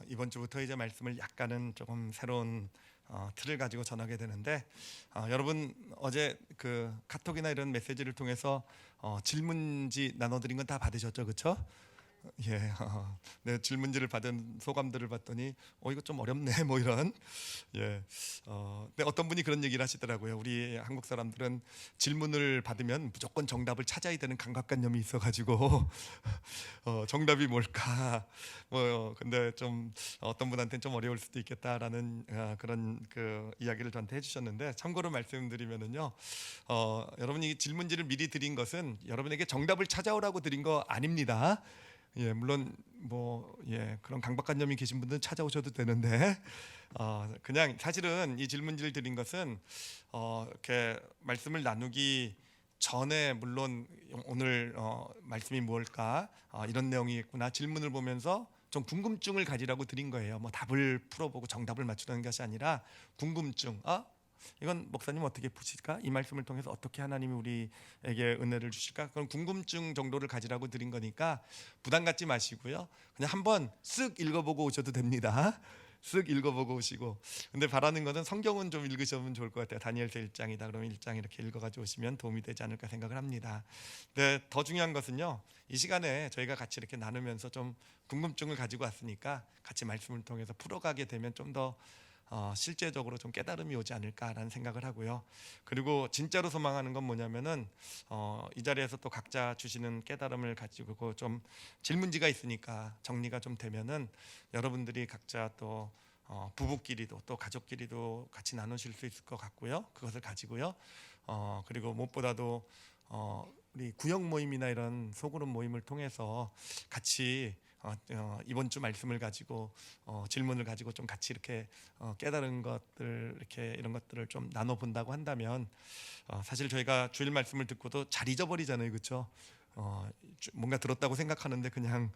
이번 주부터 이제 말씀을 약간은 조금 새로운 틀을 가지고 전하게 되는데, 여러분 어제 그 카톡이나 이런 메시지를 통해서 질문지 나눠드린 건 다 받으셨죠, 그렇죠? 예, 네, 질문지를 받은 소감들을 봤더니 이거 좀 어렵네 뭐 이런. 예, 근데 어떤 분이 그런 얘기를 하시더라고요. 우리 한국 사람들은 질문을 받으면 무조건 정답을 찾아야 되는 강박관념이 있어가지고 정답이 뭘까? 뭐 근데 좀 어떤 분한테는 좀 어려울 수도 있겠다라는 그런 그 이야기를 저한테 해주셨는데, 참고로 말씀드리면은요, 여러분이 질문지를 미리 드린 것은 여러분에게 정답을 찾아오라고 드린 거 아닙니다. 예, 물론 그런 강박관념이 계신 분들은 찾아오셔도 되는데, 그냥 사실은 이 질문지를 드린 것은 이렇게 말씀을 나누기 전에, 물론 오늘 말씀이 뭘까, 이런 내용이겠구나 질문을 보면서 좀 궁금증을 가지라고 드린 거예요. 뭐 답을 풀어보고 정답을 맞추는 것이 아니라 궁금증. 이건 목사님 어떻게 보실까? 이 말씀을 통해서 어떻게 하나님이 우리에게 은혜를 주실까? 그런 궁금증 정도를 가지라고 드린 거니까 부담 갖지 마시고요. 그냥 한번 쓱 읽어보고 오셔도 됩니다. 쓱 읽어보고 오시고, 근데 바라는 것은 성경은 좀 읽으시면 좋을 것 같아요. 다니엘서 1장이다 그러면 1장 이렇게 읽어가지고 오시면 도움이 되지 않을까 생각을 합니다. 근데 더 중요한 것은요, 이 시간에 저희가 같이 이렇게 나누면서 좀 궁금증을 가지고 왔으니까 같이 말씀을 통해서 풀어가게 되면 좀더 실제적으로 좀 깨달음이 오지 않을까라는 생각을 하고요. 그리고 진짜로 소망하는 건 뭐냐면은 이 자리에서 또 각자 주시는 깨달음을 가지고 좀 질문지가 있으니까 정리가 좀 되면은 여러분들이 각자 또 부부끼리도 또 가족끼리도 같이 나누실 수 있을 것 같고요. 그것을 가지고요. 그리고 무엇보다도 우리 구역 모임이나 이런 소그룹 모임을 통해서 같이 이번 주 말씀을 가지고 질문을 가지고 좀 같이 이렇게 깨달은 것들, 이렇게 이런 것들을 좀 나눠 본다고 한다면, 사실 저희가 주일 말씀을 듣고도 잘 잊어버리잖아요, 그렇죠? 뭔가 들었다고 생각하는데 그냥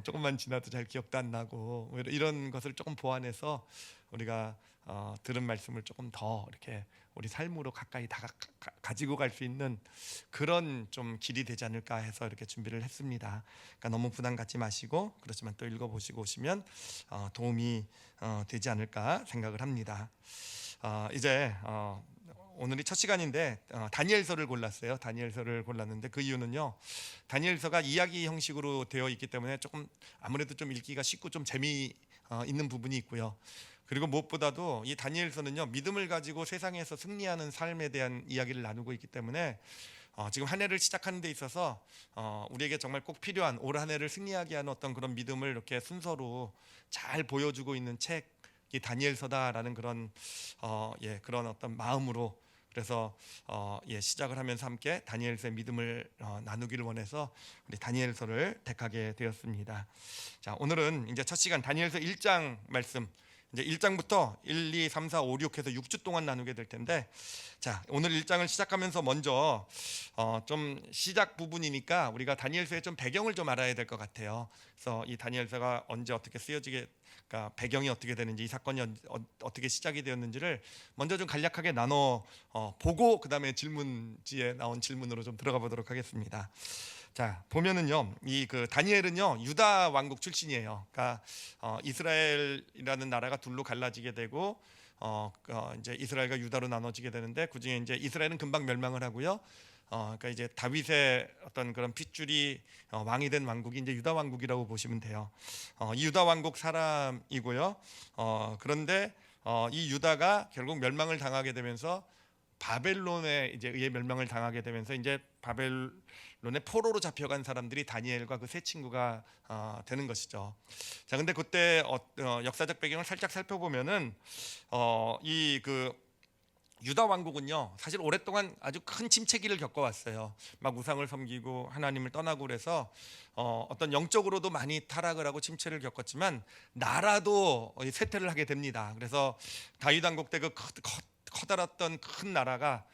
조금만 지나도 잘 기억도 안 나고, 뭐 이런 것을 조금 보완해서 우리가 들은 말씀을 조금 더 이렇게 우리 삶으로 가까이 가지고 갈 수 있는 그런 좀 길이 되지 않을까 해서 이렇게 준비를 했습니다. 그러니까 너무 부담 갖지 마시고, 그렇지만 또 읽어보시고 오시면 도움이 되지 않을까 생각을 합니다. 이제 오늘이 첫 시간인데 다니엘서를 골랐어요. 다니엘서를 골랐는데 그 이유는요, 다니엘서가 이야기 형식으로 되어 있기 때문에 조금 아무래도 좀 읽기가 쉽고 좀 재미 있는 부분이 있고요. 그리고 무엇보다도 이 다니엘서는요, 믿음을 가지고 세상에서 승리하는 삶에 대한 이야기를 나누고 있기 때문에 지금 한 해를 시작하는 데 있어서 우리에게 정말 꼭 필요한 올 한 해를 승리하게 하는 어떤 그런 믿음을 이렇게 순서로 잘 보여주고 있는 책이 다니엘서다라는 그런 그런 어떤 마음으로, 그래서 시작을 하면서 함께 다니엘서의 믿음을 나누기를 원해서 우리 다니엘서를 택하게 되었습니다. 자, 오늘은 이제 첫 시간 다니엘서 1장 말씀, 이제 1장부터 1, 2, 3, 4, 5, 6 해서 6주 동안 나누게 될 텐데, 자, 오늘 1장을 시작하면서 먼저 좀 시작 부분이니까 우리가 다니엘서의 좀 배경을 좀 알아야 될 것 같아요. 그래서 이 다니엘서가 언제 어떻게 쓰여지게, 그러니까 배경이 어떻게 되는지, 이 사건이 어떻게 시작이 되었는지를 먼저 좀 간략하게 나눠 보고, 그 다음에 질문지에 나온 질문으로 좀 들어가 보도록 하겠습니다. 자, 보면은요, 이 그 다니엘은요 유다 왕국 출신이에요. 그러니까 이스라엘이라는 나라가 둘로 갈라지게 되고 이제 이스라엘과 유다로 나눠지게 되는데, 그중에 이제 이스라엘은 금방 멸망을 하고요. 그러니까 이제 다윗의 어떤 그런 핏줄이 왕이 된 왕국이 이제 유다 왕국이라고 보시면 돼요. 이 유다 왕국 사람이고요. 그런데 이 유다가 결국 멸망을 당하게 되면서 바벨론에 이제 의해 멸망을 당하게 되면서, 이제 바벨론의 포로로 잡혀간 사람들이 다니엘과 그 세 친구가 되는 것이죠. 자, 근데 그때 역사적 배경을 살짝 살펴보면은 이 그 유다 왕국은요, 사실 오랫동안 아주 큰 침체기를 겪어왔어요. 막 우상을 섬기고 하나님을 떠나고 그래서 어떤 영적으로도 많이 타락을 하고 침체를 겪었지만 나라도 쇠퇴를 하게 됩니다. 그래서 다윗 왕국 때 그 커다랐던 큰 나라가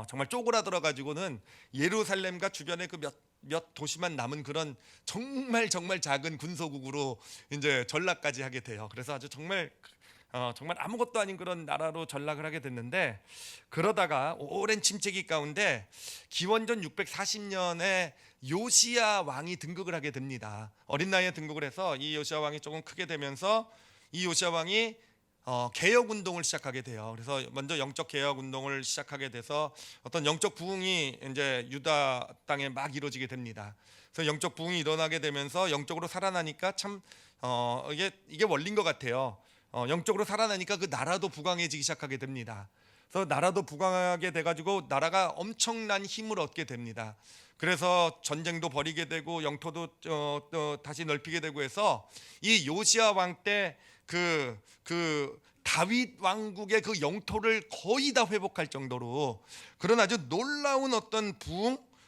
정말 쪼그라들어 가지고는 예루살렘과 주변에 그 몇 도시만 남은 그런 정말 작은 군소국으로 이제 전락까지 하게 돼요. 그래서 아주 정말 정말 아무것도 아닌 그런 나라로 전락을 하게 됐는데, 그러다가 오랜 침체기 가운데 기원전 640년에 요시야 왕이 등극을 하게 됩니다. 어린 나이에 등극을 해서 이 요시야 왕이 조금 크게 되면서 이 요시야 왕이 개혁 운동을 시작하게 돼요. 그래서 먼저 영적 개혁 운동을 시작하게 돼서 어떤 영적 부흥이 이제 유다 땅에 막 이루어지게 됩니다. 그래서 영적 부흥이 일어나게 되면서 영적으로 살아나니까 참 이게 원리인 것 같아요. 영적으로 살아나니까 그 나라도 부강해지기 시작하게 됩니다. 그래서 나라도 부강하게 돼가지고 나라가 엄청난 힘을 얻게 됩니다. 그래서 전쟁도 벌이게 되고 영토도 다시 넓히게 되고 해서 이 요시야 왕 때 그 다윗 왕국의 그 영토를 거의 다 회복할 정도로 그런 아주 놀라운 어떤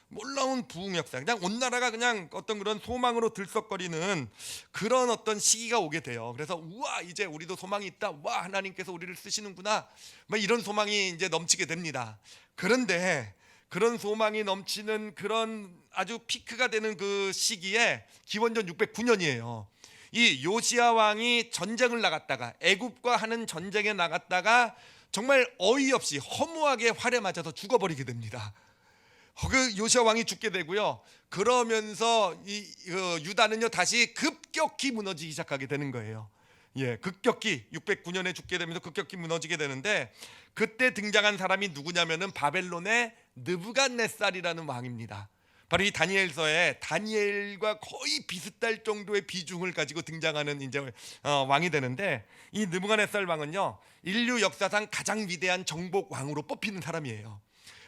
놀라운 부흥 역사, 그냥 온 나라가 그냥 어떤 그런 소망으로 들썩거리는 그런 어떤 시기가 오게 돼요. 그래서 우와, 이제 우리도 소망이 있다. 와, 하나님께서 우리를 쓰시는구나. 막 이런 소망이 이제 넘치게 됩니다. 그런데 그런 소망이 넘치는 그런 아주 피크가 되는 그 시기에 기원전 609년이에요. 이 요시야 왕이 전쟁을 나갔다가 애굽과 하는 전쟁에 나갔다가 정말 어이없이 허무하게 활에 맞아서 죽어버리게 됩니다. 그 요시야 왕이 죽게 되고요. 그러면서 유다는요 다시 급격히 무너지기 시작하게 되는 거예요. 급격히 609년에 죽게 되면서 급격히 무너지게 되는데, 그때 등장한 사람이 누구냐면은 바벨론의 느부갓네살이라는 왕입니다. 바로 이 다니엘서에 다니엘과 거의 비슷할 정도의 비중을 가지고 등장하는 이제 왕이 되는데, 이 느부갓네살 왕은요 인류 역사상 가장 위대한 정복 왕으로 뽑히는 사람이에요.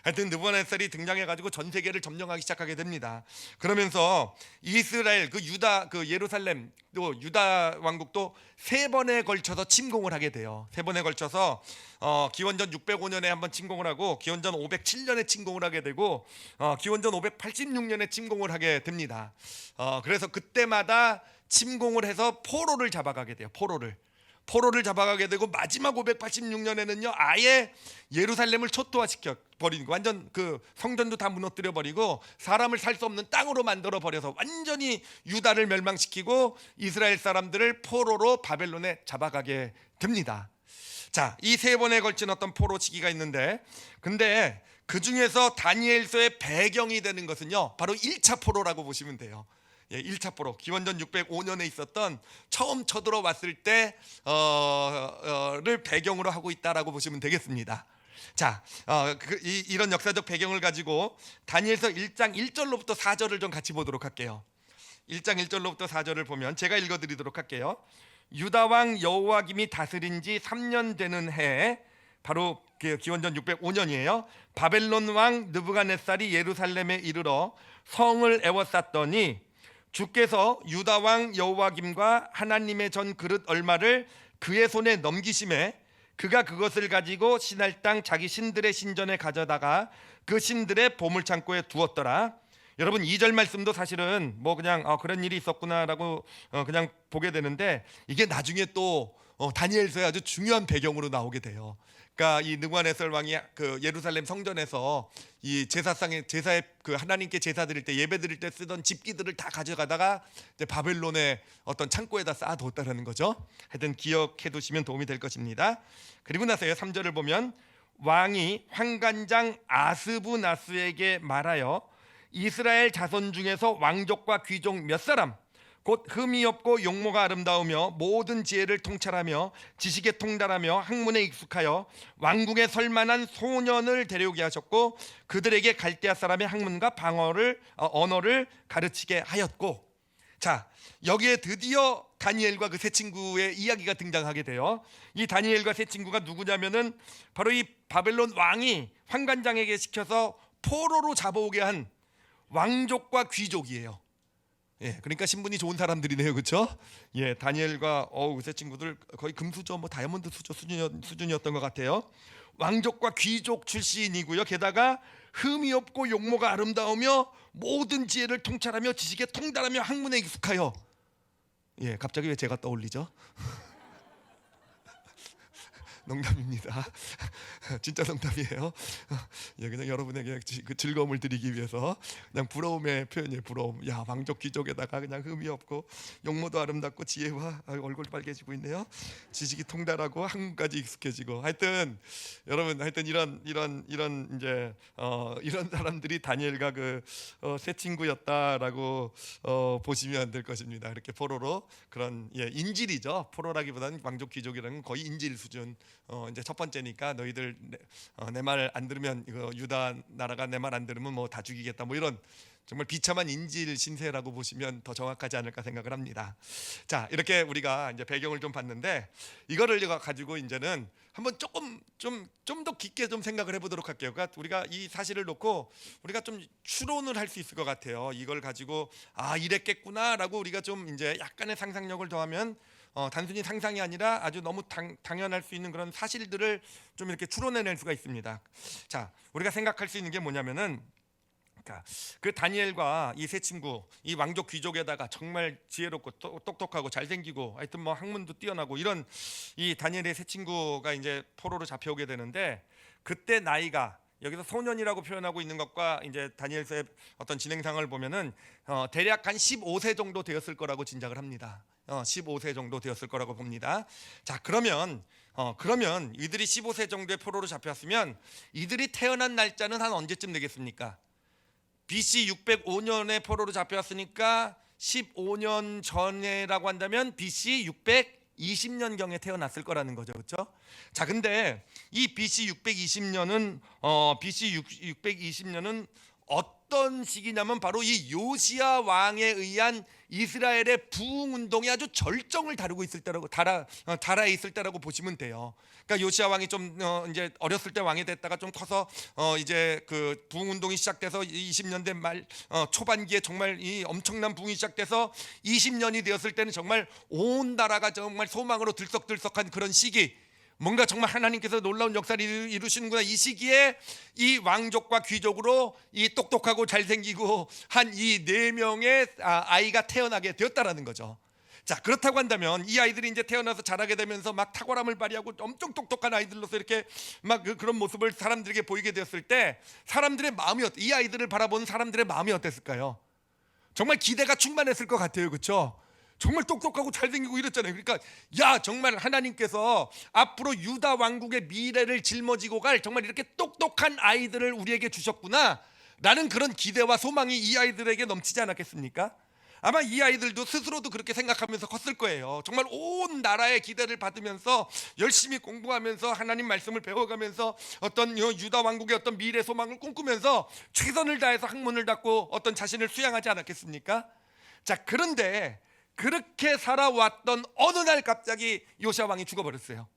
하여튼 느부갓네살이 등장해가지고 전 세계를 점령하기 시작하게 됩니다. 그러면서 이스라엘, 예루살렘, 또 유다 왕국도 3번에 걸쳐서 침공을 하게 돼요. 3번에 걸쳐서 기원전 605년에 한번 침공을 하고, 기원전 507년에 침공을 하게 되고, 기원전 586년에 침공을 하게 됩니다. 그래서 그때마다 침공을 해서 포로를 잡아가게 돼요. 포로를 잡아가게 되고, 마지막 586년에는요 아예 예루살렘을 초토화시켜 버리고, 완전 그 성전도 다 무너뜨려 버리고 사람을 살 수 없는 땅으로 만들어 버려서 완전히 유다를 멸망시키고 이스라엘 사람들을 포로로 바벨론에 잡아가게 됩니다. 자, 이 3번에 걸친 어떤 포로 시기가 있는데, 근데 그 중에서 다니엘서의 배경이 되는 것은요 바로 1차 포로라고 보시면 돼요. 1차 포로, 기원전 605년에 있었던 처음 쳐들어왔을 때를 배경으로 하고 있다라고 보시면 되겠습니다. 자, 이런 역사적 배경을 가지고 다니엘서 1장 1절로부터 4절을 좀 같이 보도록 할게요. 1장 1절로부터 4절을 보면 제가 읽어드리도록 할게요. 유다 왕 여호와김이 다스린 지 3년 되는 해에, 바로 기원전 605년이에요. 바벨론 왕 느부갓네살이 예루살렘에 이르러 성을 에워쌌더니 주께서 유다 왕 여호와김과 하나님의 전 그릇 얼마를 그의 손에 넘기심에 그가 그것을 가지고 신할 땅 자기 신들의 신전에 가져다가 그 신들의 보물창고에 두었더라. 여러분, 2절 말씀도 사실은 뭐 그냥 그런 일이 있었구나라고 그냥 보게 되는데, 이게 나중에 또 다니엘서에 아주 중요한 배경으로 나오게 돼요. 그러니까 이 느부갓네살 왕이 그 예루살렘 성전에서 이 제사에 그 하나님께 제사 드릴 때, 예배 드릴 때 쓰던 집기들을 다 가져가다가 이제 바벨론의 어떤 창고에다 쌓아뒀다라는 거죠. 하여튼 기억해 두시면 도움이 될 것입니다. 그리고 나서요 3절을 보면, 왕이 환관장 아스부나스에게 말하여 이스라엘 자손 중에서 왕족과 귀족 몇 사람, 곧 흠이 없고 용모가 아름다우며 모든 지혜를 통찰하며 지식에 통달하며 학문에 익숙하여 왕궁에 설만한 소년을 데려오게 하셨고, 그들에게 갈대아 사람의 학문과 언어를 가르치게 하였고. 자, 여기에 드디어 다니엘과 그 세 친구의 이야기가 등장하게 돼요. 이 다니엘과 세 친구가 누구냐면은 바로 이 바벨론 왕이 환관장에게 시켜서 포로로 잡아오게 한 왕족과 귀족이에요. 그러니까 신분이 좋은 사람들이네요, 그렇죠? 다니엘과 세 친구들 거의 금수저, 뭐 다이아몬드 수저 수준이었던 것 같아요. 왕족과 귀족 출신이고요. 게다가 흠이 없고 용모가 아름다우며 모든 지혜를 통찰하며 지식에 통달하며 학문에 익숙하여. 갑자기 왜 제가 떠올리죠? 농담입니다. 진짜 농담이에요. 그냥 여러분에게 그 즐거움을 드리기 위해서 그냥 부러움의 표현이에요. 부러움. 야, 왕족 귀족에다가 그냥 흠이 없고 용모도 아름답고 지혜와 얼굴 빨개지고 있네요. 지식이 통달하고 한국까지 익숙해지고 하여튼 여러분 이런 이제 이런 사람들이 다니엘과 그 새 친구였다라고 보시면 될 것입니다. 이렇게 포로로 그런 인질이죠. 포로라기보다는 왕족 귀족이라는 거의 인질 수준. 이제 첫 번째니까 너희들 내 말 안 들으면 이거 유다 나라가 내 말 안 들으면 뭐 다 죽이겠다 뭐 이런 정말 비참한 인질 신세라고 보시면 더 정확하지 않을까 생각을 합니다. 자, 이렇게 우리가 이제 배경을 좀 봤는데 이거를 가지고 이제는 한번 조금 좀 더 깊게 좀 생각을 해보도록 할게요. 그러니까 우리가 이 사실을 놓고 우리가 좀 추론을 할 수 있을 것 같아요. 이걸 가지고 이랬겠구나라고 우리가 좀 이제 약간의 상상력을 더하면 단순히 상상이 아니라 아주 너무 당연할 수 있는 그런 사실들을 좀 이렇게 추론해낼 수가 있습니다. 자, 우리가 생각할 수 있는 게 뭐냐면은 그 다니엘과 이 세 친구, 이 왕족 귀족에다가 정말 지혜롭고 똑똑하고 잘생기고 하여튼 뭐 학문도 뛰어나고 이런 이 다니엘의 세 친구가 이제 포로로 잡혀오게 되는데 그때 나이가 여기서 소년이라고 표현하고 있는 것과 이제 다니엘서의 어떤 진행상을 보면은 대략 한 15세 정도 되었을 거라고 짐작을 합니다. 15세 정도 되었을 거라고 봅니다. 자, 그러면 이들이 15세 정도의 포로로 잡혔으면 이들이 태어난 날짜는 한 언제쯤 되겠습니까? BC 605년에 포로로 잡혀왔으니까 15년 전에라고 한다면 BC 620년경에 태어났을 거라는 거죠. 그렇죠? 자, 근데 이 BC 620년은 어떤 시기냐면 바로 이 요시야 왕에 의한 이스라엘의 부흥 운동이 아주 절정을 다루고 있을 때라고 달아에 있을 때라고 보시면 돼요. 그러니까 요시야 왕이 좀 이제 어렸을 때 왕이 됐다가 좀 커서 이제 그 부흥 운동이 시작돼서 20년대 말 초반기에 정말 이 엄청난 부흥이 시작돼서 20년이 되었을 때는 정말 온 나라가 정말 소망으로 들썩들썩한 그런 시기. 뭔가 정말 하나님께서 놀라운 역사를 이루시는구나. 이 시기에 이 왕족과 귀족으로 이 똑똑하고 잘생기고 한 이 4명의 아이가 태어나게 되었다라는 거죠. 자, 그렇다고 한다면 이 아이들이 이제 태어나서 자라게 되면서 막 탁월함을 발휘하고 엄청 똑똑한 아이들로서 이렇게 막 그런 모습을 사람들에게 보이게 되었을 때 사람들의 마음이 이 아이들을 바라보는 사람들의 마음이 어땠을까요? 정말 기대가 충만했을 것 같아요. 그렇죠? 정말 똑똑하고 잘생기고 이랬잖아요. 그러니까 정말 하나님께서 앞으로 유다 왕국의 미래를 짊어지고 갈 정말 이렇게 똑똑한 아이들을 우리에게 주셨구나 라는 그런 기대와 소망이 이 아이들에게 넘치지 않았겠습니까? 아마 이 아이들도 스스로도 그렇게 생각하면서 컸을 거예요. 정말 온 나라의 기대를 받으면서 열심히 공부하면서 하나님 말씀을 배워가면서 어떤 유다 왕국의 어떤 미래 소망을 꿈꾸면서 최선을 다해서 학문을 닦고 어떤 자신을 수양하지 않았겠습니까? 자, 그런데 그렇게 살아왔던 어느 날 갑자기 요시야 왕이 죽어버렸어요.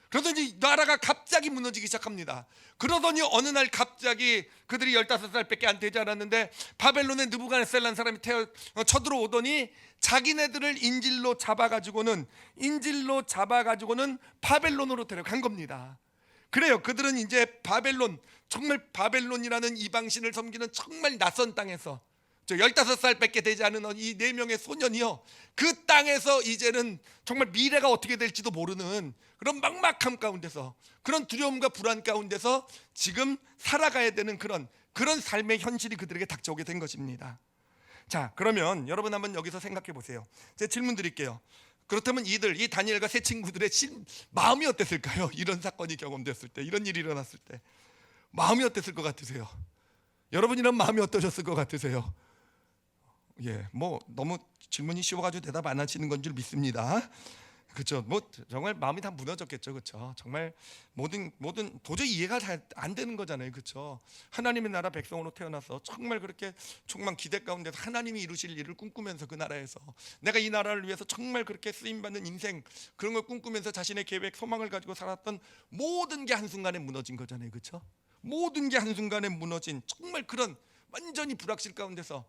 그러더니 나라가 갑자기 무너지기 시작합니다. 그러더니 어느 날 갑자기 그들이 15살밖에 안 되지 않았는데 바벨론의 느부갓네살이라는 사람이 쳐들어오더니 자기네들을 인질로 잡아가지고는 바벨론으로 데려간 겁니다. 그래요. 그들은 이제 정말 바벨론이라는 이방신을 섬기는 정말 낯선 땅에서 15살밖에 되지 않은 이 4명의 소년이요, 그 땅에서 이제는 정말 미래가 어떻게 될지도 모르는 그런 막막함 가운데서, 그런 두려움과 불안 가운데서 지금 살아가야 되는 그런 삶의 현실이 그들에게 닥쳐오게 된 것입니다. 자, 그러면 여러분 한번 여기서 생각해 보세요. 제가 질문 드릴게요. 그렇다면 이 다니엘과 세 친구들의 마음이 어땠을까요? 이런 사건이 경험됐을 때, 이런 일이 일어났을 때 마음이 어땠을 것 같으세요? 여러분이란 마음이 어떠셨을 것 같으세요? 뭐 너무 질문이 쉬워가지고 대답 안 하시는 건 줄 믿습니다. 그렇죠? 뭐 정말 마음이 다 무너졌겠죠, 그렇죠? 정말 모든 도저히 이해가 잘 안 되는 거잖아요, 그렇죠? 하나님의 나라 백성으로 태어나서 정말 그렇게充满기대 가운데서 하나님이 이루실 일을 꿈꾸면서 그 나라에서 내가 이 나라를 위해서 정말 그렇게 쓰임 받는 인생 그런 걸 꿈꾸면서 자신의 계획, 소망을 가지고 살았던 모든 게 한순간에 무너진 거잖아요, 그렇죠? 모든 게 한순간에 무너진 정말 그런 완전히 불확실 가운데서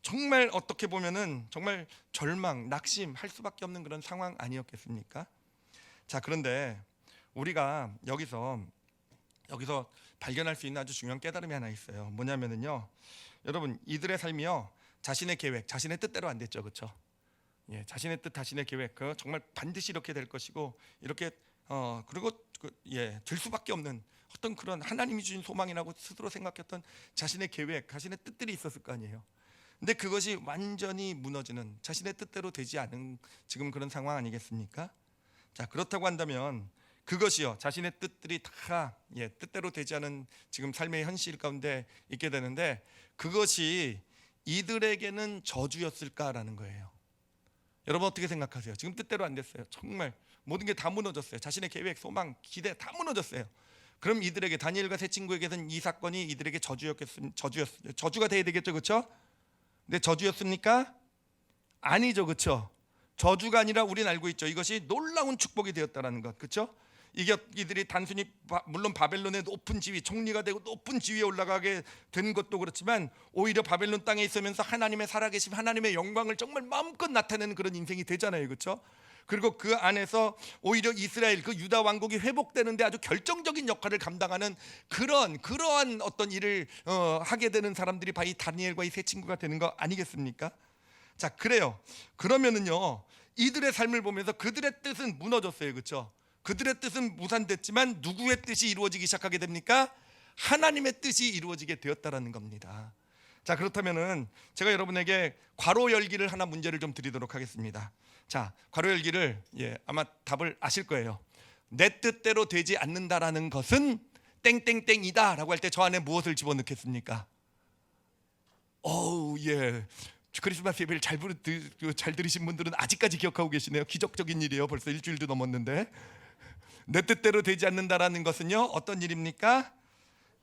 정말 어떻게 보면은 정말 절망, 낙심할 수밖에 없는 그런 상황 아니었겠습니까? 자, 그런데 우리가 여기서 발견할 수 있는 아주 중요한 깨달음이 하나 있어요. 뭐냐면은요, 여러분, 이들의 삶이요 자신의 계획, 자신의 뜻대로 안 됐죠, 그렇죠? 자신의 뜻, 자신의 계획, 정말 반드시 이렇게 될 것이고 이렇게 그리고 될 수밖에 없는 어떤 그런 하나님이 주신 소망이라고 스스로 생각했던 자신의 계획, 자신의 뜻들이 있었을 거 아니에요. 근데 그것이 완전히 무너지는, 자신의 뜻대로 되지 않은 지금 그런 상황 아니겠습니까? 자, 그렇다고 한다면 그것이요, 자신의 뜻들이 다 뜻대로 되지 않은 지금 삶의 현실 가운데 있게 되는데, 그것이 이들에게는 저주였을까라는 거예요. 여러분 어떻게 생각하세요? 지금 뜻대로 안 됐어요. 정말 모든 게 다 무너졌어요. 자신의 계획, 소망, 기대 다 무너졌어요. 그럼 이들에게, 다니엘과 세 친구에게는 이 사건이 이들에게 저주가 돼야 되겠죠, 그렇죠? 근데 저주였습니까? 아니죠, 그렇죠? 저주가 아니라 우리는 알고 있죠. 이것이 놀라운 축복이 되었다라는 것, 그렇죠? 이들이 단순히 물론 바벨론의 높은 지위, 총리가 되고 높은 지위에 올라가게 된 것도 그렇지만, 오히려 바벨론 땅에 있으면서 하나님의 살아계심, 하나님의 영광을 정말 마음껏 나타내는 그런 인생이 되잖아요, 그렇죠? 그리고 그 안에서 오히려 이스라엘, 그 유다 왕국이 회복되는데 아주 결정적인 역할을 감당하는 그러한 어떤 일을 하게 되는 사람들이 바로 이 다니엘과 이 세 친구가 되는 거 아니겠습니까? 자, 그래요. 그러면은요, 이들의 삶을 보면서 그들의 뜻은 무너졌어요, 그렇죠? 그들의 뜻은 무산됐지만 누구의 뜻이 이루어지기 시작하게 됩니까? 하나님의 뜻이 이루어지게 되었다라는 겁니다. 자, 그렇다면은 제가 여러분에게 괄호 열기를 하나 문제를 좀 드리도록 하겠습니다. 자, 괄호 열기를 아마 답을 아실 거예요. 내 뜻대로 되지 않는다라는 것은 땡땡땡이다라고 할 때 저 안에 무엇을 집어넣겠습니까? 크리스마스 예배를 잘 들으신 분들은 아직까지 기억하고 계시네요. 기적적인 일이에요. 벌써 일주일도 넘었는데. 내 뜻대로 되지 않는다라는 것은요, 어떤 일입니까?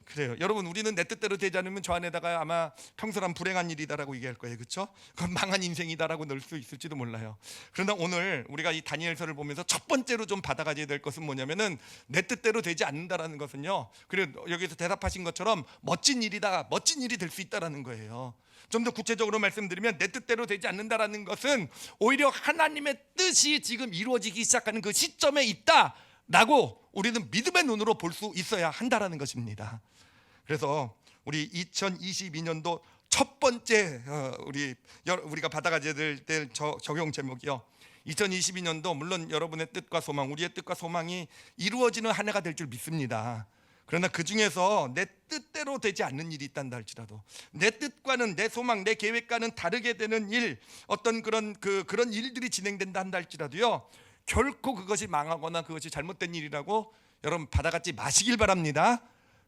그래요. 여러분, 우리는 내 뜻대로 되지 않으면 저 안에다가 아마 평소란 불행한 일이다라고 얘기할 거예요, 그렇죠? 그건 망한 인생이다라고 넣을 수 있을지도 몰라요. 그러나 오늘 우리가 이 다니엘서를 보면서 첫 번째로 좀 받아가야 될 것은 뭐냐면은, 내 뜻대로 되지 않는다라는 것은요, 그리고 여기서 대답하신 것처럼 멋진 일이다, 멋진 일이 될 수 있다라는 거예요. 좀 더 구체적으로 말씀드리면, 내 뜻대로 되지 않는다라는 것은 오히려 하나님의 뜻이 지금 이루어지기 시작하는 그 시점에 있다라고 우리는 믿음의 눈으로 볼 수 있어야 한다라는 것입니다. 그래서 우리 2022년도 첫 번째 우리가 받아가야 될 적용 제목이요, 2022년도 물론 여러분의 뜻과 소망, 우리의 뜻과 소망이 이루어지는 한 해가 될 줄 믿습니다. 그러나 그 중에서 내 뜻대로 되지 않는 일이 있단다 할지라도, 내 뜻과는, 내 소망, 내 계획과는 다르게 되는 일, 어떤 그런 일들이 진행된다 한다 할지라도요, 결코 그것이 망하거나 그것이 잘못된 일이라고 여러분 받아가지 마시길 바랍니다.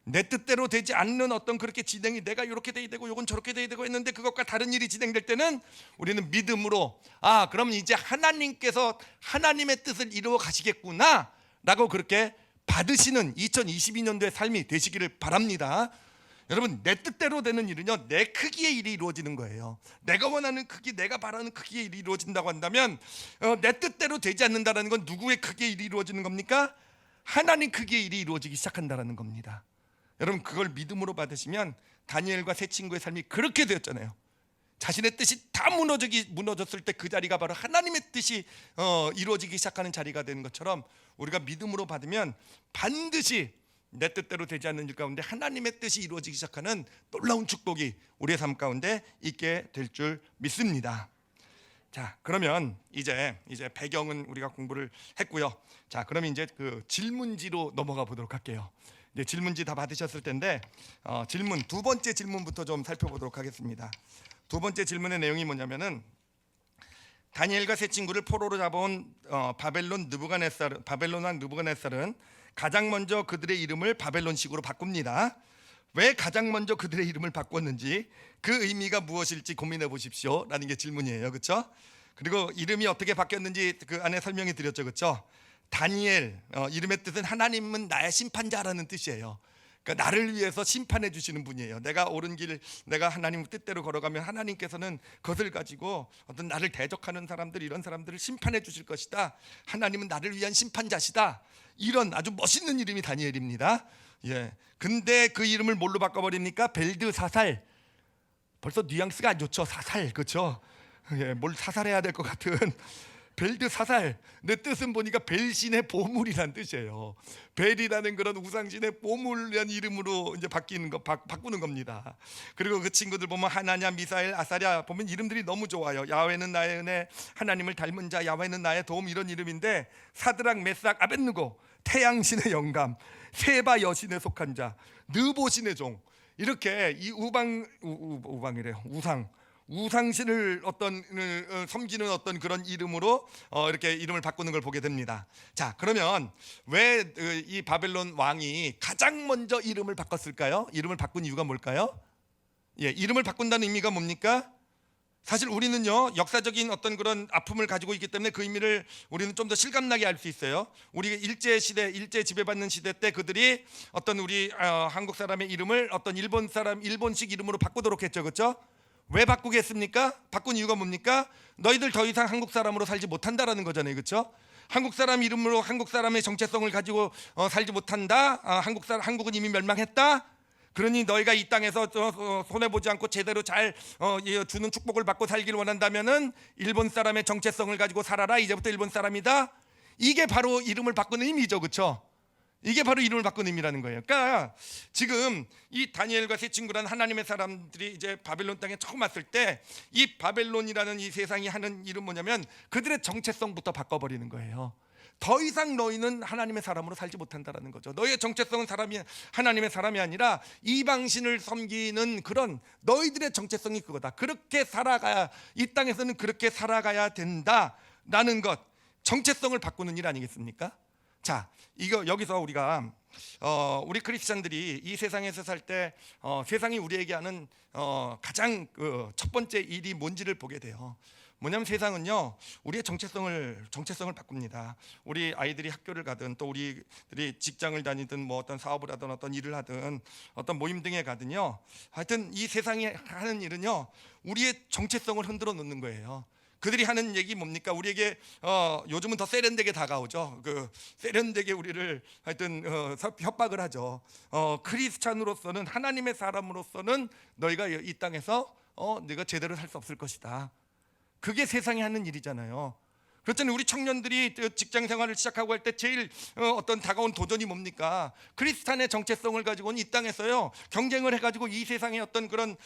내 뜻대로 되지 않는 어떤 그렇게 진행이, 내가 이렇게 돼야 되고 요건 저렇게 돼야 되고 했는데 그것과 다른 일이 진행될 때는 우리는 믿음으로, 그럼 이제 하나님께서 하나님의 뜻을 이루어 가시겠구나 라고 그렇게 받으시는 2022년도의 삶이 되시기를 바랍니다. 여러분, 내 뜻대로 되는 일은요, 내 크기의 일이 이루어지는 거예요. 내가 원하는 크기, 내가 바라는 크기의 일이 이루어진다고 한다면, 내 뜻대로 되지 않는다는 건 누구의 크기의 일이 이루어지는 겁니까? 하나님 크기의 일이 이루어지기 시작한다는 겁니다. 여러분, 그걸 믿음으로 받으시면 다니엘과 세 친구의 삶이 그렇게 되었잖아요. 자신의 뜻이 다 무너졌을 때 그 자리가 바로 하나님의 뜻이 이루어지기 시작하는 자리가 되는 것처럼, 우리가 믿음으로 받으면 반드시 내 뜻대로 되지 않는 일 가운데 하나님의 뜻이 이루어지기 시작하는 놀라운 축복이 우리의 삶 가운데 있게 될 줄 믿습니다. 자, 그러면 이제 배경은 우리가 공부를 했고요. 자, 그러면 이제 그 질문지로 넘어가 보도록 할게요. 이제 질문지 다 받으셨을 텐데, 질문 두 번째 질문부터 좀 살펴보도록 하겠습니다. 두 번째 질문의 내용이 뭐냐면은, 다니엘과 세 친구를 포로로 잡아온 바벨론 왕 느부갓네살은 가장 먼저 그들의 이름을 바벨론식으로 바꿉니다. 왜 가장 먼저 그들의 이름을 바꿨는지, 그 의미가 무엇일지 고민해 보십시오 라는 게 질문이에요, 그렇죠? 그리고 이름이 어떻게 바뀌었는지 그 안에 설명이 드렸죠, 그렇죠? 다니엘, 이름의 뜻은 하나님은 나의 심판자라는 뜻이에요. 그러니까 나를 위해서 심판해 주시는 분이에요. 내가 옳은 길, 내가 하나님 뜻대로 걸어가면 하나님께서는 그것을 가지고 어떤 나를 대적하는 사람들, 이런 사람들을 심판해 주실 것이다. 하나님은 나를 위한 심판자시다. 이런 아주 멋있는 이름이 다니엘입니다. 근데 그 이름을 뭘로 바꿔버립니까? 벨드사살. 벌써 뉘앙스가 안 좋죠. 사살, 그렇죠? 뭘 사살해야 될 것 같은 벨드사살, 내 뜻은 보니까 벨신의 보물이란 뜻이에요. 벨이라는 그런 우상신의 보물이라는 이름으로 이제 바꾸는 겁니다. 그리고 그 친구들 보면 하나냐, 미사엘, 아사랴 보면 이름들이 너무 좋아요. 야훼는 나의 은혜, 하나님을 닮은 자, 야훼는 나의 도움, 이런 이름인데 사드락, 메삭, 아벳느고, 태양신의 영감, 세바 여신에 속한 자, 느보신의 종, 이렇게 이 우방이래요. 우상신을 섬기는 어떤 그런 이름으로 이렇게 이름을 바꾸는 걸 보게 됩니다. 자, 그러면 왜 이 바벨론 왕이 가장 먼저 이름을 바꿨을까요? 이름을 바꾼 이유가 뭘까요? 예, 이름을 바꾼다는 의미가 뭡니까? 사실 우리는요, 역사적인 어떤 그런 아픔을 가지고 있기 때문에 그 의미를 우리는 좀 더 실감나게 알 수 있어요. 우리 일제 지배받는 시대 때 그들이 어떤 우리 한국 사람의 이름을 어떤 일본식 이름으로 바꾸도록 했죠, 그렇죠? 왜 바꾸겠습니까? 바꾼 이유가 뭡니까? 너희들 더 이상 한국 사람으로 살지 못한다라는 거잖아요, 그렇죠? 한국 사람 이름으로 한국 사람의 정체성을 가지고 살지 못한다. 한국은 이미 멸망했다. 그러니 너희가 이 땅에서 손해 보지 않고 제대로 잘 주는 축복을 받고 살길 원한다면은 일본 사람의 정체성을 가지고 살아라. 이제부터 일본 사람이다. 이게 바로 이름을 바꾸는 의미죠, 그렇죠? 이게 바로 이름을 바꾸는 의미라는 거예요. 그러니까 지금 이 다니엘과 세 친구라는 하나님의 사람들이 이제 바벨론 땅에 처음 왔을 때 이 바벨론이라는 이 세상이 하는 일은 뭐냐면 그들의 정체성부터 바꿔버리는 거예요. 더 이상 너희는 하나님의 사람으로 살지 못한다라는 거죠. 너희의 정체성은 하나님의 사람이 아니라 이방신을 섬기는 그런 너희들의 정체성이 그거다. 그렇게 살아가야, 이 땅에서는 그렇게 살아가야 된다라는 것, 정체성을 바꾸는 일 아니겠습니까? 자, 여기서 우리가 우리 크리스찬들이 이 세상에서 살 때 세상이 우리에게 하는 가장 첫 번째 일이 뭔지를 보게 돼요. 뭐냐면 세상은요, 우리의 정체성을 바꿉니다. 우리 아이들이 학교를 가든 또 우리들이 직장을 다니든 뭐 어떤 사업을 하든 어떤 일을 하든 어떤 모임 등에 가든요, 하여튼 이 세상이 하는 일은요, 우리의 정체성을 흔들어 놓는 거예요. 그들이 하는 얘기 뭡니까? 우리에게 요즘은 더 세련되게 다가오죠. 그 세련되게 우리를 하여튼 협박을 하죠. 크리스찬으로서는, 하나님의 사람으로서는 너희가 이 땅에서 네가 제대로 살 수 없을 것이다. 그게 세상이 하는 일이잖아요. 그렇잖아요. 우리 청년들이 직장 생활을 시작하고 할 때 제일 어떤 다가온 도전이 뭡니까? 크리스찬의 정체성을 가지고는 이 땅에서요, 경쟁을 해가지고 이 세상의 어떤 그런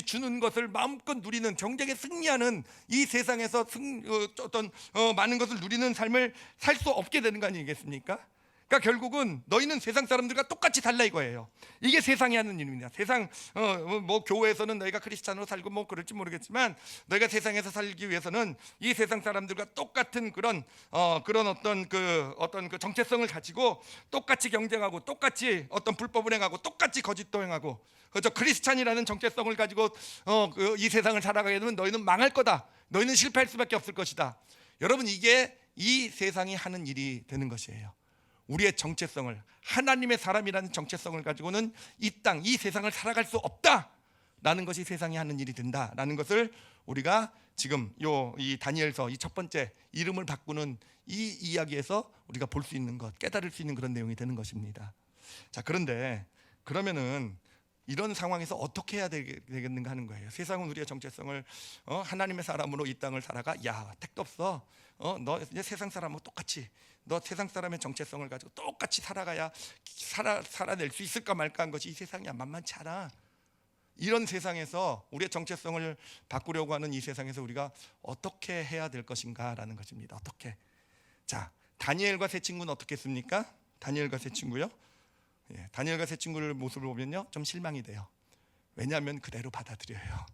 주는 것을 마음껏 누리는, 경쟁에 승리하는 이 세상에서 많은 것을 누리는 삶을 살 수 없게 되는 거 아니겠습니까? 그러니까 결국은 너희는 세상 사람들과 똑같이 살라 이거예요. 이게 세상이 하는 일입니다. 세상 뭐 교회에서는 너희가 크리스찬으로 살고 뭐 그럴지 모르겠지만, 너희가 세상에서 살기 위해서는 이 세상 사람들과 똑같은 그런 어떤 그 정체성을 가지고 똑같이 경쟁하고, 똑같이 어떤 불법을 행하고, 똑같이 거짓도 행하고, 그렇죠? 크리스찬이라는 정체성을 가지고 이 세상을 살아가게 되면 너희는 망할 거다. 너희는 실패할 수밖에 없을 것이다. 여러분, 이게 이 세상이 하는 일이 되는 것이에요. 우리의 정체성을, 하나님의 사람이라는 정체성을 가지고는 이 땅, 이 세상을 살아갈 수 없다라는 것이 세상이 하는 일이 된다라는 것을 우리가 지금 이 다니엘서 이 첫 번째 이름을 바꾸는 이 이야기에서 우리가 볼 수 있는 것, 깨달을 수 있는 그런 내용이 되는 것입니다. 자, 그런데 그러면은 이런 상황에서 어떻게 해야 되겠는가 하는 거예요. 세상은 우리의 정체성을 하나님의 사람으로 이 땅을 살아가, 야, 택도 없어. 너 이제 세상 사람하고 똑같이, 너 세상 사람의 정체성을 가지고 똑같이 살아낼 수 있을까 말까 한 것이 이 세상이야. 만만치 않아. 이런 세상에서 우리의 정체성을 바꾸려고 하는 이 세상에서 우리가 어떻게 해야 될 것인가라는 것입니다. 어떻게? 자, 다니엘과 세 친구는 어떻게 했습니까? 다니엘과 세 친구요. 예, 다니엘과 세 친구를 모습을 보면요, 좀 실망이 돼요. 왜냐하면 그대로 받아들여요.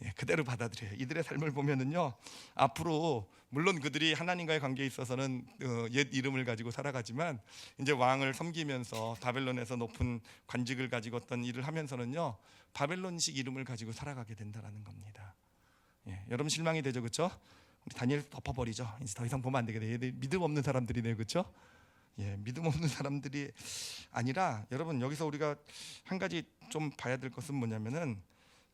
예, 그대로 받아들여요. 이들의 삶을 보면은요, 앞으로 물론 그들이 하나님과의 관계에 있어서는 옛 이름을 가지고 살아가지만, 이제 왕을 섬기면서 바벨론에서 높은 관직을 가지고 어떤 일을 하면서는요, 바벨론식 이름을 가지고 살아가게 된다라는 겁니다. 예, 여러분 실망이 되죠, 그렇죠? 우리 다니엘 덮어버리죠. 이제 더 이상 보면 안 되겠네. 얘들 믿음 없는 사람들이네요, 그렇죠? 예, 믿음 없는 사람들이 아니라, 여러분 여기서 우리가 한 가지 좀 봐야 될 것은 뭐냐면은,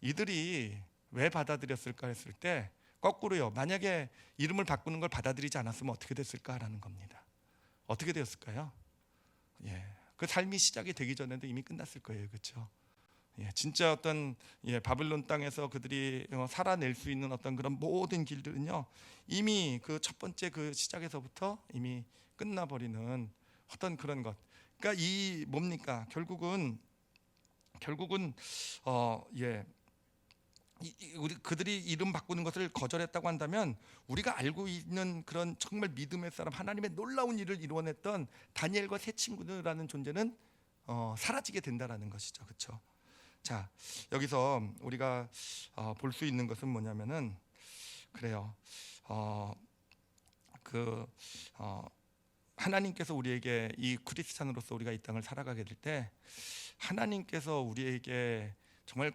이들이 왜 받아들였을까 했을 때 거꾸로요, 만약에 이름을 바꾸는 걸 받아들이지 않았으면 어떻게 됐을까라는 겁니다. 어떻게 되었을까요? 예, 그 삶이 시작이 되기 전에도 이미 끝났을 거예요, 그렇죠? 진짜 어떤 바벨론 땅에서 그들이 살아낼 수 있는 어떤 그런 모든 길들은요, 이미 그 첫 번째 그 시작에서부터 이미 끝나버리는 어떤 그런 것. 그러니까 이 뭡니까? 결국은 우리 그들이 이름 바꾸는 것을 거절했다고 한다면, 우리가 알고 있는 그런 정말 믿음의 사람, 하나님의 놀라운 일을 이루어냈던 다니엘과 세 친구들이라는 존재는 사라지게 된다라는 것이죠. 그렇죠? 자, 여기서 우리가 볼 수 있는 것은 뭐냐면은, 그래요. 하나님께서 우리에게, 이 크리스찬으로서 우리가 이 땅을 살아가게 될 때 하나님께서 우리에게 정말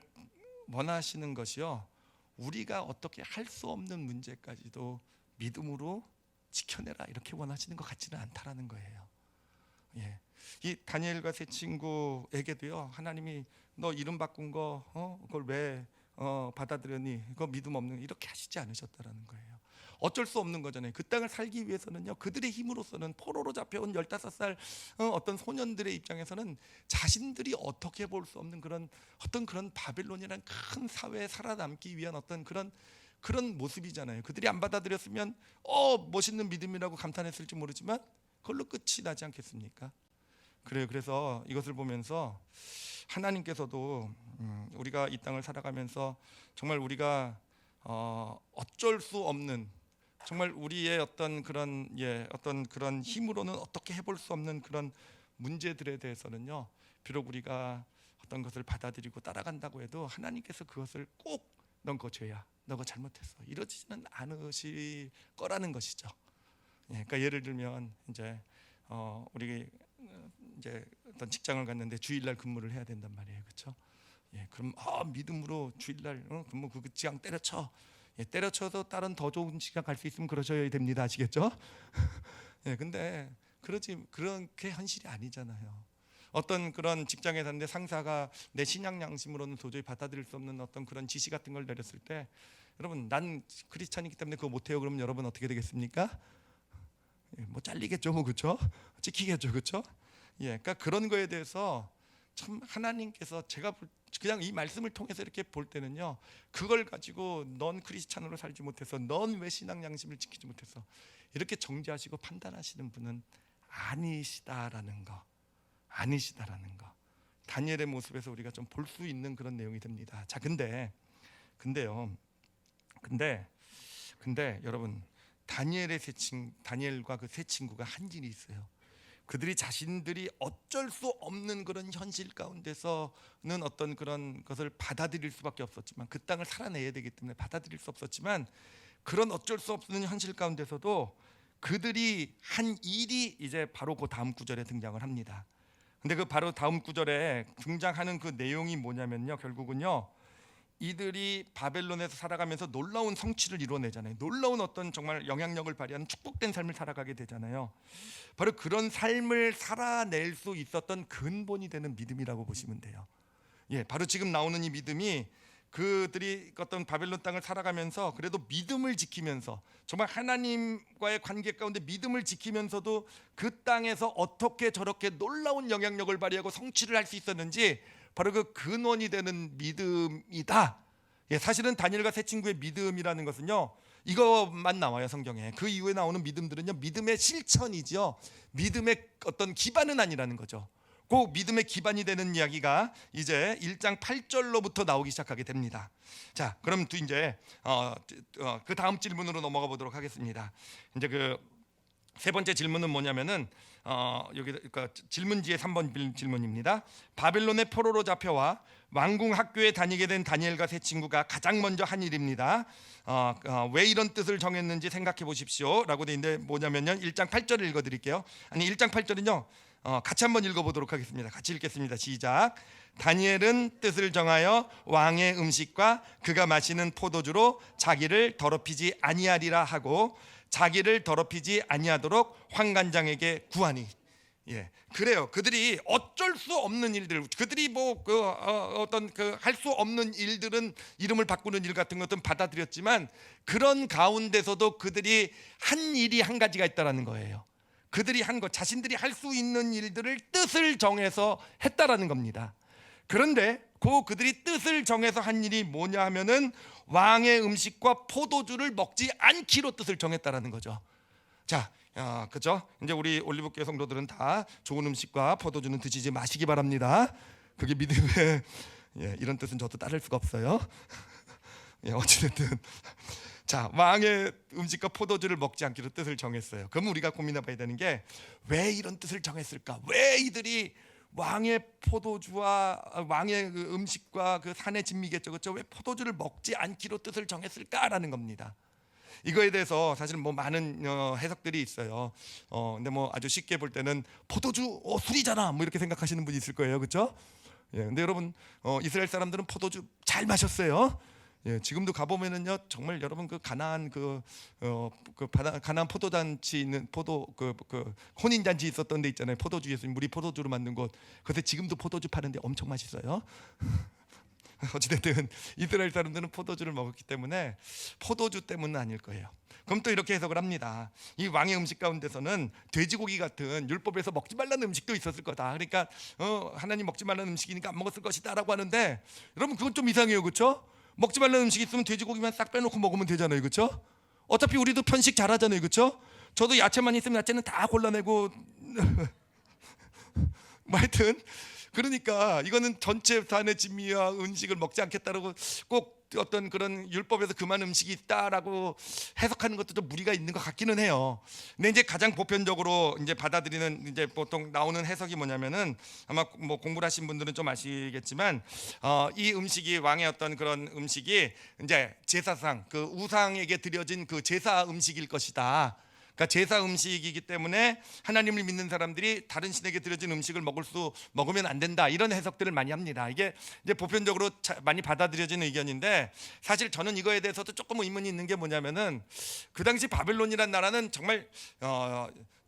원하시는 것이요, 우리가 어떻게 할 수 없는 문제까지도 믿음으로 지켜내라, 이렇게 원하시는 것 같지는 않다라는 거예요. 이 다니엘과 세 친구에게도요, 하나님이 너 이름 바꾼 거 그걸 왜 받아들였니? 그거 믿음 없는, 이렇게 하시지 않으셨다라는 거예요. 어쩔 수 없는 거잖아요. 그 땅을 살기 위해서는요, 그들의 힘으로서는, 포로로 잡혀온 15살 어떤 소년들의 입장에서는 자신들이 어떻게 볼 수 없는 그런 어떤 그런 바벨론이라는 큰 사회에 살아남기 위한 어떤 그런 모습이잖아요. 그들이 안 받아들였으면 멋있는 믿음이라고 감탄했을지 모르지만 그걸로 끝이 나지 않겠습니까? 그래요. 그래서 이것을 보면서 하나님께서도 우리가 이 땅을 살아가면서 정말 우리가 어쩔 수 없는, 정말 우리의 어떤 그런 힘으로는 어떻게 해볼 수 없는 그런 문제들에 대해서는요, 비록 우리가 어떤 것을 받아들이고 따라간다고 해도 하나님께서 그것을 꼭 넌 그거 죄야, 너 그거 잘못했어, 이러지는 않으실 거라는 것이죠. 그러니까 예를 들면 우리 이제 어떤 직장을 갔는데 주일날 근무를 해야 된단 말이에요. 그렇죠? 그럼 믿음으로 주일날 근무 그 직장 때려쳐. 때려쳐서 다른 더 좋은 직장 갈 수 있으면 그러셔야 됩니다. 아시겠죠? 근데 그렇게 현실이 아니잖아요. 어떤 그런 직장에 갔는데 상사가 내 신앙 양심으로는 도저히 받아들일 수 없는 어떤 그런 지시 같은 걸 내렸을 때, 여러분, 난 크리스찬이기 때문에 그거 못해요, 그러면 여러분 어떻게 되겠습니까? 뭐 잘리겠죠, 뭐. 그렇죠? 찍히겠죠, 그렇죠? 그러니까 그런 거에 대해서 참 하나님께서, 제가 그냥 이 말씀을 통해서 이렇게 볼 때는요, 그걸 가지고 넌 크리스찬으로 살지 못해서, 넌 왜 신앙 양심을 지키지 못해서, 이렇게 정죄하시고 판단하시는 분은 아니시다라는 거. 다니엘의 모습에서 우리가 좀 볼 수 있는 그런 내용이 됩니다. 자, 근데 여러분, 다니엘과 그 세 친구가 한 일이 있어요. 그들이 자신들이 어쩔 수 없는 그런 현실 가운데서는 어떤 그런 것을 받아들일 수밖에 없었지만, 그 땅을 살아내야 되기 때문에 받아들일 수 없었지만, 그런 어쩔 수 없는 현실 가운데서도 그들이 한 일이 이제 바로 그 다음 구절에 등장을 합니다. 근데 그 바로 다음 구절에 등장하는 그 내용이 뭐냐면요, 결국은요, 이들이 바벨론에서 살아가면서 놀라운 성취를 이루어내잖아요. 놀라운 어떤 정말 영향력을 발휘하는 축복된 삶을 살아가게 되잖아요. 바로 그런 삶을 살아낼 수 있었던 근본이 되는 믿음이라고 보시면 돼요. 바로 지금 나오는 이 믿음이, 그들이 어떤 바벨론 땅을 살아가면서 그래도 믿음을 지키면서, 정말 하나님과의 관계 가운데 믿음을 지키면서도 그 땅에서 어떻게 저렇게 놀라운 영향력을 발휘하고 성취를 할 수 있었는지, 바로 그 근원이 되는 믿음이다. 사실은 다니엘과 세 친구의 믿음이라는 것은요, 이것만 나와요, 성경에. 그 이후에 나오는 믿음들은요, 믿음의 실천이죠. 믿음의 어떤 기반은 아니라는 거죠. 그 믿음의 기반이 되는 이야기가 이제 1장 8절로부터 나오기 시작하게 됩니다. 자, 그럼 또 이제 그 다음 질문으로 넘어가 보도록 하겠습니다. 이제 그 세 번째 질문은 뭐냐면은 여기 그러니까 질문지의 3번 질문입니다. 바벨론의 포로로 잡혀와 왕궁 학교에 다니게 된 다니엘과 세 친구가 가장 먼저 한 일입니다. 왜 이런 뜻을 정했는지 생각해 보십시오 라고 돼 있는데, 뭐냐면요, 1장 8절을 읽어드릴게요. 1장 8절은요, 같이 한번 읽어보도록 하겠습니다. 같이 읽겠습니다. 시작. 다니엘은 뜻을 정하여 왕의 음식과 그가 마시는 포도주로 자기를 더럽히지 아니하리라 하고, 자기를 더럽히지 아니하도록 환관장에게 구하니. 그래요. 그들이 어쩔 수 없는 일들, 그들이 어떤 할 수 없는 일들은, 이름을 바꾸는 일 같은 것들은 받아들였지만, 그런 가운데서도 그들이 한 일이 한 가지가 있다라는 거예요. 그들이 한 것, 자신들이 할 수 있는 일들을 뜻을 정해서 했다라는 겁니다. 그런데 그들이 뜻을 정해서 한 일이 뭐냐 하면은 왕의 음식과 포도주를 먹지 않기로 뜻을 정했다라는 거죠. 자, 그죠? 이제 우리 올리브교회 성도들은 다 좋은 음식과 포도주는 드시지 마시기 바랍니다. 그게 믿음의 이런 뜻은 저도 따를 수가 없어요. 어찌됐든 자, 왕의 음식과 포도주를 먹지 않기로 뜻을 정했어요. 그럼 우리가 고민해봐야 되는 게 왜 이런 뜻을 정했을까? 왜 이들이 왕의 포도주와 왕의 그 음식과 그 산의 진미겠죠, 그렇죠? 왜 포도주를 먹지 않기로 뜻을 정했을까라는 겁니다. 이거에 대해서 사실 뭐 많은 해석들이 있어요. 근데 뭐 아주 쉽게 볼 때는 포도주 술이잖아 뭐 이렇게 생각하시는 분이 있을 거예요, 그렇죠? 근데 여러분 이스라엘 사람들은 포도주 잘 마셨어요. 지금도 가보면은요 정말 여러분 그 가나안 가나안 포도잔치 있는 그 혼인 잔치 있었던 데 있잖아요. 포도주에서 물이 포도주로 만든 곳. 그런데 지금도 포도주 파는데 엄청 맛있어요. 어찌됐든 이스라엘 사람들은 포도주를 먹었기 때문에 포도주 때문은 아닐 거예요. 그럼 또 이렇게 해석을 합니다. 이 왕의 음식 가운데서는 돼지고기 같은 율법에서 먹지 말라는 음식도 있었을 거다. 그러니까 하나님 먹지 말라는 음식이니까 안 먹었을 것이다 라고 하는데, 여러분 그건 좀 이상해요, 그렇죠? 먹지 말라는 음식이 있으면 돼지고기만 싹 빼놓고 먹으면 되잖아요, 그렇죠? 어차피 우리도 편식 잘하잖아요, 그렇죠? 저도 야채만 있으면 야채는 다 골라내고 뭐 하여튼 그러니까 이거는 전체 산의 진미와 음식을 먹지 않겠다라고 꼭 어떤 그런 율법에서 그만 음식이 있다라고 해석하는 것도 좀 무리가 있는 것 같기는 해요. 근데 이제 가장 보편적으로 이제 받아들이는 이제 보통 나오는 해석이 뭐냐면은, 아마 뭐 공부를 하신 분들은 좀 아시겠지만 이 음식이 왕의 어떤 그런 음식이 이제 제사상 그 우상에게 드려진 그 제사 음식일 것이다. 그러니까 제사 음식이기 때문에 하나님을 믿는 사람들이 다른 신에게 드려진 음식을 먹으면 안 된다, 이런 해석들을 많이 합니다. 이게 이제 보편적으로 많이 받아들여지는 의견인데, 사실 저는 이거에 대해서도 조금 의문이 있는 게 뭐냐면은, 그 당시 바벨론이란 나라는 정말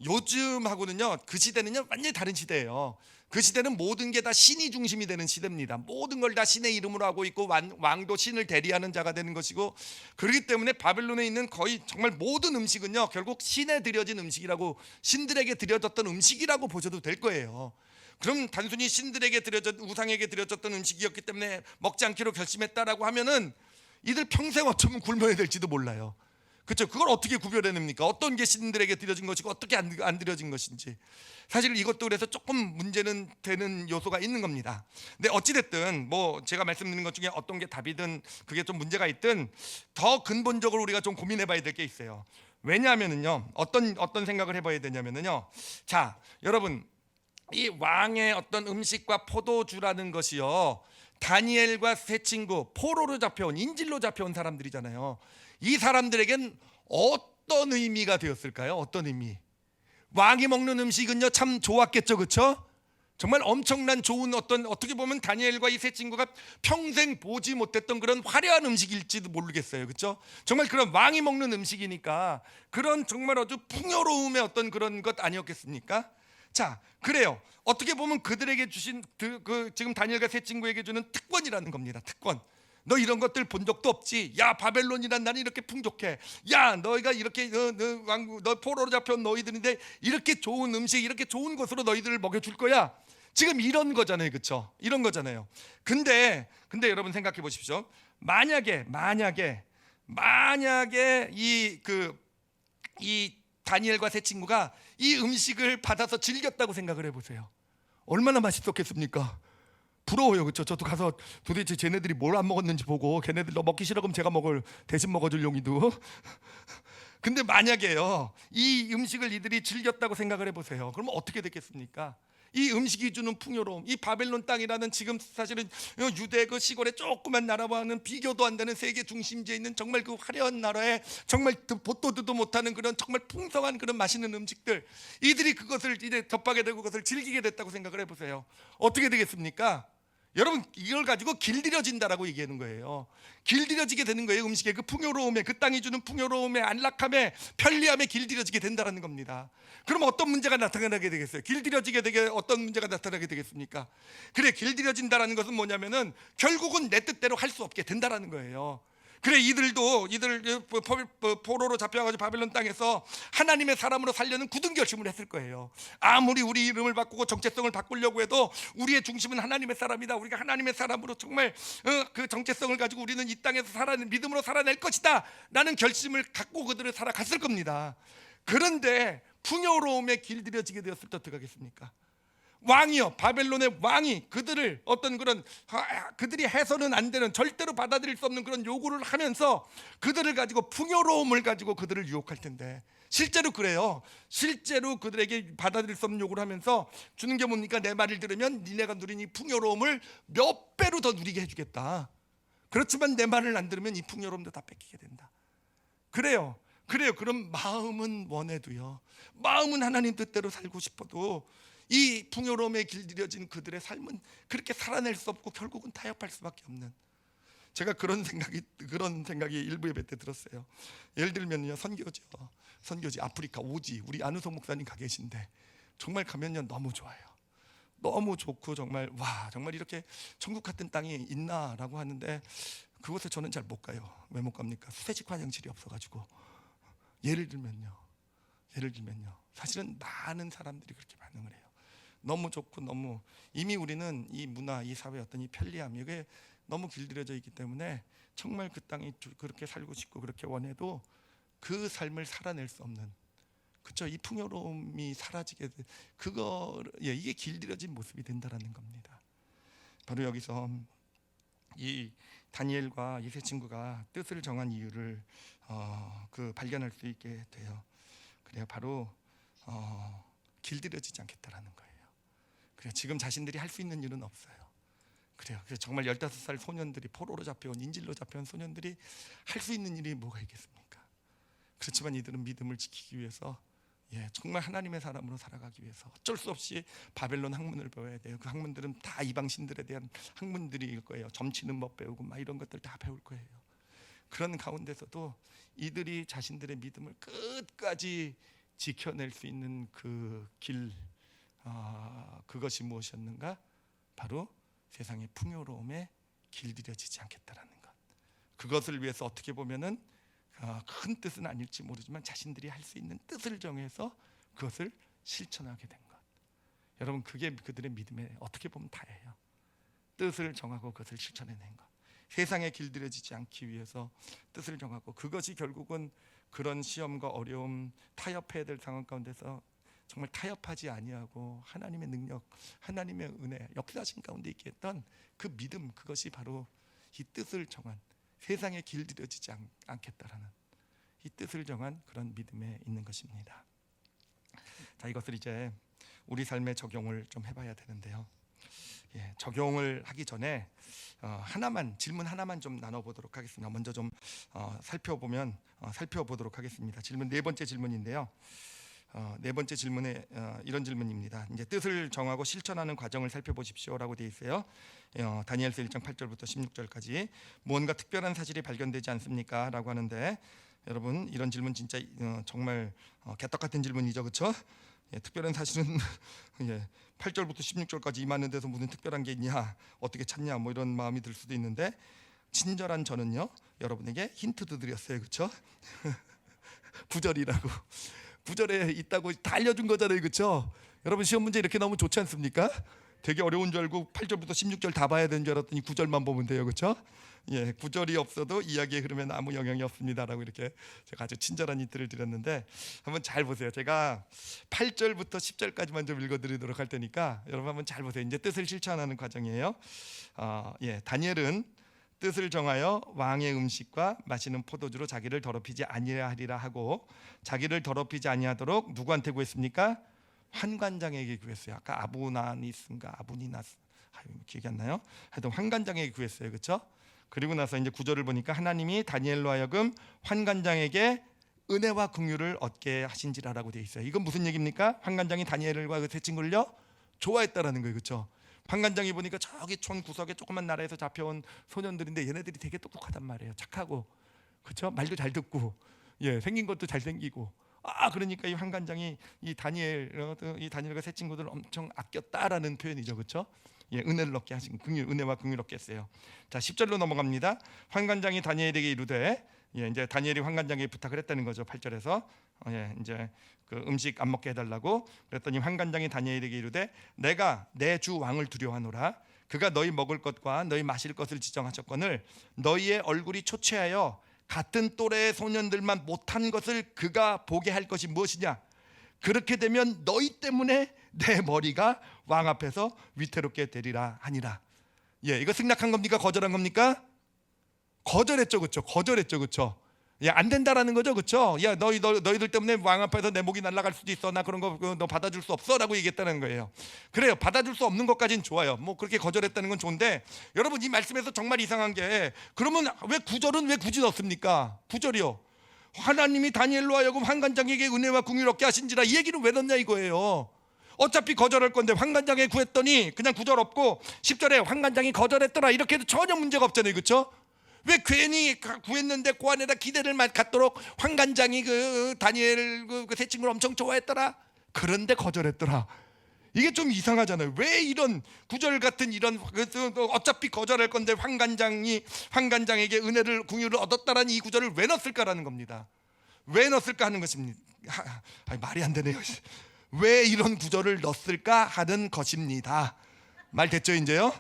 요즘하고는요 그 시대는요 완전히 다른 시대예요. 그 시대는 모든 게 다 신이 중심이 되는 시대입니다. 모든 걸 다 신의 이름으로 하고 있고 왕도 신을 대리하는 자가 되는 것이고, 그렇기 때문에 바벨론에 있는 거의 정말 모든 음식은요 결국 신에 드려진 음식이라고, 신들에게 드려졌던 음식이라고 보셔도 될 거예요. 그럼 단순히 신들에게 우상에게 드려졌던 음식이었기 때문에 먹지 않기로 결심했다라고 하면은 이들 평생 어쩌면 굶어야 될지도 몰라요. 그렇죠? 그걸 어떻게 구별해냅니까? 어떤 게 신들에게 드려진 것이고 어떻게 안 드려진 것인지. 사실 이것도 그래서 조금 문제는 되는 요소가 있는 겁니다. 근데 어찌됐든 뭐 제가 말씀드린 것 중에 어떤 게 답이든 그게 좀 문제가 있든, 더 근본적으로 우리가 좀 고민해봐야 될 게 있어요. 왜냐하면은요 어떤 생각을 해봐야 되냐면은요, 자 여러분, 이 왕의 어떤 음식과 포도주라는 것이요 다니엘과 세 친구 포로로 잡혀온, 인질로 잡혀온 사람들이잖아요. 이 사람들에겐 어떤 의미가 되었을까요? 어떤 의미? 왕이 먹는 음식은요 참 좋았겠죠, 그렇죠? 정말 엄청난 좋은 어떻게 보면 다니엘과 이 세 친구가 평생 보지 못했던 그런 화려한 음식일지도 모르겠어요, 그렇죠? 정말 그런 왕이 먹는 음식이니까 그런 정말 아주 풍요로움의 어떤 그런 것 아니었겠습니까? 자, 그래요. 어떻게 보면 그들에게 주신 지금 다니엘과 세 친구에게 주는 특권이라는 겁니다. 특권. 너 이런 것들 본 적도 없지. 야, 바벨론이란 나는 이렇게 풍족해. 야, 너희가 이렇게 너 포로로 잡혀온 너희들인데 이렇게 좋은 음식, 이렇게 좋은 것으로 너희들을 먹여줄 거야. 지금 이런 거잖아요, 그렇죠? 이런 거잖아요. 근데 여러분 생각해 보십시오. 만약에 이 다니엘과 세 친구가 이 음식을 받아서 즐겼다고 생각을 해보세요. 얼마나 맛있었겠습니까? 부러워요, 그렇죠? 저도 가서 도대체 쟤네들이 뭘 안 먹었는지 보고, 걔네들 너 먹기 싫어 그럼 제가 대신 먹어줄 용이도. 근데 만약에요 이 음식을 이들이 즐겼다고 생각을 해보세요. 그러면 어떻게 됐겠습니까? 이 음식이 주는 풍요로움, 이 바벨론 땅이라는 지금 사실은 유대 그 시골의 조그만 나라와는 비교도 안 되는 세계 중심지에 있는 정말 그 화려한 나라에 정말 보도 듣도 못하는 그런 정말 풍성한 그런 맛있는 음식들, 이들이 그것을 이제 접하게 되고 그것을 즐기게 됐다고 생각을 해보세요. 어떻게 되겠습니까? 여러분, 이걸 가지고 길들여진다라고 얘기하는 거예요. 길들여지게 되는 거예요. 음식의 그 풍요로움에, 그 땅이 주는 풍요로움에, 안락함에, 편리함에 길들여지게 된다는 겁니다. 그럼 어떤 문제가 나타나게 되겠어요? 길들여지게 되게 어떤 문제가 나타나게 되겠습니까? 그래, 길들여진다라는 것은 뭐냐면은 결국은 내 뜻대로 할 수 없게 된다라는 거예요. 그래, 이들 포로로 잡혀가지고 바벨론 땅에서 하나님의 사람으로 살려는 굳은 결심을 했을 거예요. 아무리 우리 이름을 바꾸고 정체성을 바꾸려고 해도 우리의 중심은 하나님의 사람이다. 우리가 하나님의 사람으로 정말 그 정체성을 가지고 우리는 이 땅에서 믿음으로 살아낼 것이다 라는 결심을 갖고 그들을 살아갔을 겁니다. 그런데 풍요로움에 길들여지게 되었을 때 어떻게 하겠습니까? 왕이요, 바벨론의 왕이 그들을 어떤 그런 그들이 해서는 안 되는, 절대로 받아들일 수 없는 그런 요구를 하면서 그들을 가지고 풍요로움을 가지고 그들을 유혹할 텐데, 실제로 그래요. 실제로 그들에게 받아들일 수 없는 요구를 하면서 주는 게 뭡니까? 내 말을 들으면 니네가 누린 이 풍요로움을 몇 배로 더 누리게 해주겠다. 그렇지만 내 말을 안 들으면 이 풍요로움도 다 뺏기게 된다. 그래요. 그럼 마음은 원해도요, 마음은 하나님 뜻대로 살고 싶어도 이 풍요로움에 길들여진 그들의 삶은 그렇게 살아낼 수 없고 결국은 타협할 수밖에 없는, 제가 그런 생각이 일부 예배 때 들었어요. 예를 들면요, 선교지 아프리카 오지, 우리 안우성 목사님 가 계신데 정말 가면요 너무 좋아요. 너무 좋고 정말 정말 이렇게 천국 같은 땅이 있나라고 하는데 그곳에 저는 잘 못 가요. 왜 못 갑니까? 수세식 화장실이 없어가지고. 예를 들면요, 사실은 많은 사람들이 그렇게 반응을 해요. 너무 좋고 너무 이미 우리는 이 문화, 이 사회 어떤 이 편리함, 이게 너무 길들여져 있기 때문에 정말 그 땅이 그렇게 살고 싶고 그렇게 원해도 그 삶을 살아낼 수 없는, 그렇죠? 이 풍요로움이 사라지게 이게 길들여진 모습이 된다라는 겁니다. 바로 여기서 이 다니엘과 이 세 친구가 뜻을 정한 이유를 발견할 수 있게 돼요. 그래요, 바로 길들여지지 않겠다라는 거예요. 그래요, 지금 자신들이 할 수 있는 일은 없어요. 그래서 정말 15살 소년들이, 포로로 잡혀온, 인질로 잡혀온 소년들이 할 수 있는 일이 뭐가 있겠습니까? 그렇지만 이들은 믿음을 지키기 위해서, 정말 하나님의 사람으로 살아가기 위해서 어쩔 수 없이 바벨론 학문을 배워야 돼요. 그 학문들은 다 이방신들에 대한 학문들일 거예요. 점치는 법 배우고 막 이런 것들 다 배울 거예요. 그런 가운데서도 이들이 자신들의 믿음을 끝까지 지켜낼 수 있는 그 길, 그것이 무엇이었는가? 바로 세상의 풍요로움에 길들여지지 않겠다라는 것. 그것을 위해서 어떻게 보면은 큰 뜻은 아닐지 모르지만 자신들이 할 수 있는 뜻을 정해서 그것을 실천하게 된 것. 여러분, 그게 그들의 믿음에 어떻게 보면 다예요. 뜻을 정하고 그것을 실천해낸 것. 세상에 길들여지지 않기 위해서 뜻을 정하고, 그것이 결국은 그런 시험과 어려움, 타협해야 될 상황 가운데서 정말 타협하지 아니하고 하나님의 능력, 하나님의 은혜, 역사하신 가운데 있게 했던 그 믿음, 그것이 바로 이 뜻을 정한, 세상에 길들여지지 않겠다라는 이 뜻을 정한 그런 믿음에 있는 것입니다. 자, 이것을 이제 우리 삶에 적용을 좀 해봐야 되는데요. 적용을 하기 전에 질문 하나만 좀 나눠보도록 하겠습니다. 먼저 좀 살펴보도록 하겠습니다. 질문, 네 번째 질문인데요. 네 번째 질문에 이런 질문입니다. 이제 뜻을 정하고 실천하는 과정을 살펴보십시오라고 되어 있어요. 다니엘서 1장 8절부터 16절까지. 무언가 특별한 사실이 발견되지 않습니까? 라고 하는데, 여러분, 이런 질문 진짜 정말 개떡 같은 질문이죠, 그렇죠? 특별한 사실은 8절부터 16절까지 임하는 데서 무슨 특별한 게 있냐, 어떻게 찾냐, 뭐 이런 마음이 들 수도 있는데, 친절한 저는요 여러분에게 힌트도 드렸어요, 그렇죠? 9절이라고. 9절에 있다고 다 알려준 거잖아요, 그렇죠? 여러분, 시험 문제 이렇게 나오면 좋지 않습니까? 되게 어려운 줄 알고 8절부터 16절 다 봐야 되는 줄 알았더니 9절만 보면 돼요, 그렇죠? 9절이 없어도 이야기에 흐르면 아무 영향이 없습니다라고 이렇게 제가 아주 친절한 힌트를 드렸는데, 한번 잘 보세요. 제가 8절부터 10절까지만 좀 읽어드리도록 할 테니까 여러분 한번 잘 보세요. 이제 뜻을 실천하는 과정이에요. 다니엘은 뜻을 정하여 왕의 음식과 마시는 포도주로 자기를 더럽히지 아니하리라 하고, 자기를 더럽히지 아니하도록 누구한테 구했습니까? 환관장에게 구했어요. 아까 아부니나스 기억이 안 나요? 하여튼 환관장에게 구했어요, 그렇죠? 그리고 나서 이제 9절을 보니까 하나님이 다니엘로 하여금 환관장에게 은혜와 긍휼을 얻게 하신지라라고 되어 있어요. 이건 무슨 얘기입니까? 환관장이 다니엘과 그 세 친구를요 좋아했다라는 거예요, 그렇죠? 환관장이 보니까 저기 촌 구석에 조그만 나라에서 잡혀온 소년들인데 얘네들이 되게 똑똑하단 말이에요. 착하고, 그렇죠? 말도 잘 듣고, 생긴 것도 잘생기고. 그러니까 이 환관장이 이 다니엘과 세 친구들을 엄청 아꼈다라는 표현이죠, 그렇죠? 예, 은혜를 얻게 하신 은혜와 긍휼 얻게 했어요. 자, 10절로 넘어갑니다. 환관장이 다니엘에게 이르되, 예, 이제 다니엘이 환관장에게 부탁을 했다는 거죠. 8절에서 예, 이제 그 음식 안 먹게 해달라고 그랬더니 환관장이 다니엘에게 이르되, 내가 내 주 왕을 두려워하노라. 그가 너희 먹을 것과 너희 마실 것을 지정하셨거늘 너희의 얼굴이 초췌하여 같은 또래의 소년들만 못한 것을 그가 보게 할 것이 무엇이냐? 그렇게 되면 너희 때문에 내 머리가 왕 앞에서 위태롭게 되리라 하니라. 예, 이거 승낙한 겁니까? 거절한 겁니까? 거절했죠, 그렇죠? 거절했죠, 그렇죠? 야, 안 된다라는 거죠, 그렇죠? 야, 너희들 때문에 왕 앞에서 내 목이 날아갈 수도 있어. 나 그런 거 너 받아줄 수 없어라고 얘기했다는 거예요. 그래요, 받아줄 수 없는 것까지는 좋아요. 뭐 그렇게 거절했다는 건 좋은데, 여러분 이 말씀에서 정말 이상한 게, 그러면 왜 9절은 왜 굳이 넣습니까? 9절이요. 하나님이 다니엘로 하여금 환관장에게 은혜와 긍휼을 얻게 하신지라, 이 얘기는 왜 넣냐 이거예요. 어차피 거절할 건데 환관장에 구했더니 그냥 9절 없고 10절에 환관장이 거절했더라 이렇게 해도 전혀 문제가 없잖아요, 그렇죠? 왜 괜히 구했는데 그 안에다 기대를 갖도록 환관장이 그 다니엘 그 새 친구를 엄청 좋아했더라, 그런데 거절했더라. 이게 좀 이상하잖아요. 왜 이런 구절 같은 이런 어차피 거절할 건데 환관장에게 은혜를 긍휼을 얻었다라는 이 구절을 왜 넣었을까라는 겁니다. 왜 넣었을까 하는 것입니다. 말이 안 되네요. 왜 이런 구절을 넣었을까 하는 것입니다. 말 됐죠, 이제요?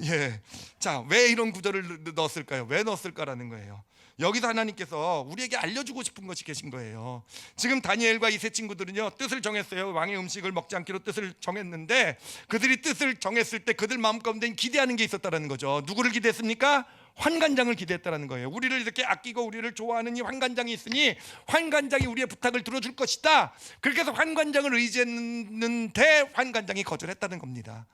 예. 자, 왜 이런 구절을 넣었을까요? 왜 넣었을까라는 거예요. 여기서 하나님께서 우리에게 알려주고 싶은 것이 계신 거예요. 지금 다니엘과 이 세 친구들은요, 뜻을 정했어요. 왕의 음식을 먹지 않기로 뜻을 정했는데, 그들이 뜻을 정했을 때 그들 마음 가운데 기대하는 게 있었다는 거죠. 누구를 기대했습니까? 환관장을 기대했다라는 거예요. 우리를 이렇게 아끼고 우리를 좋아하는 이 환관장이 있으니 환관장이 우리의 부탁을 들어줄 것이다. 그렇게 해서 환관장을 의지했는데 환관장이 거절했다는 겁니다.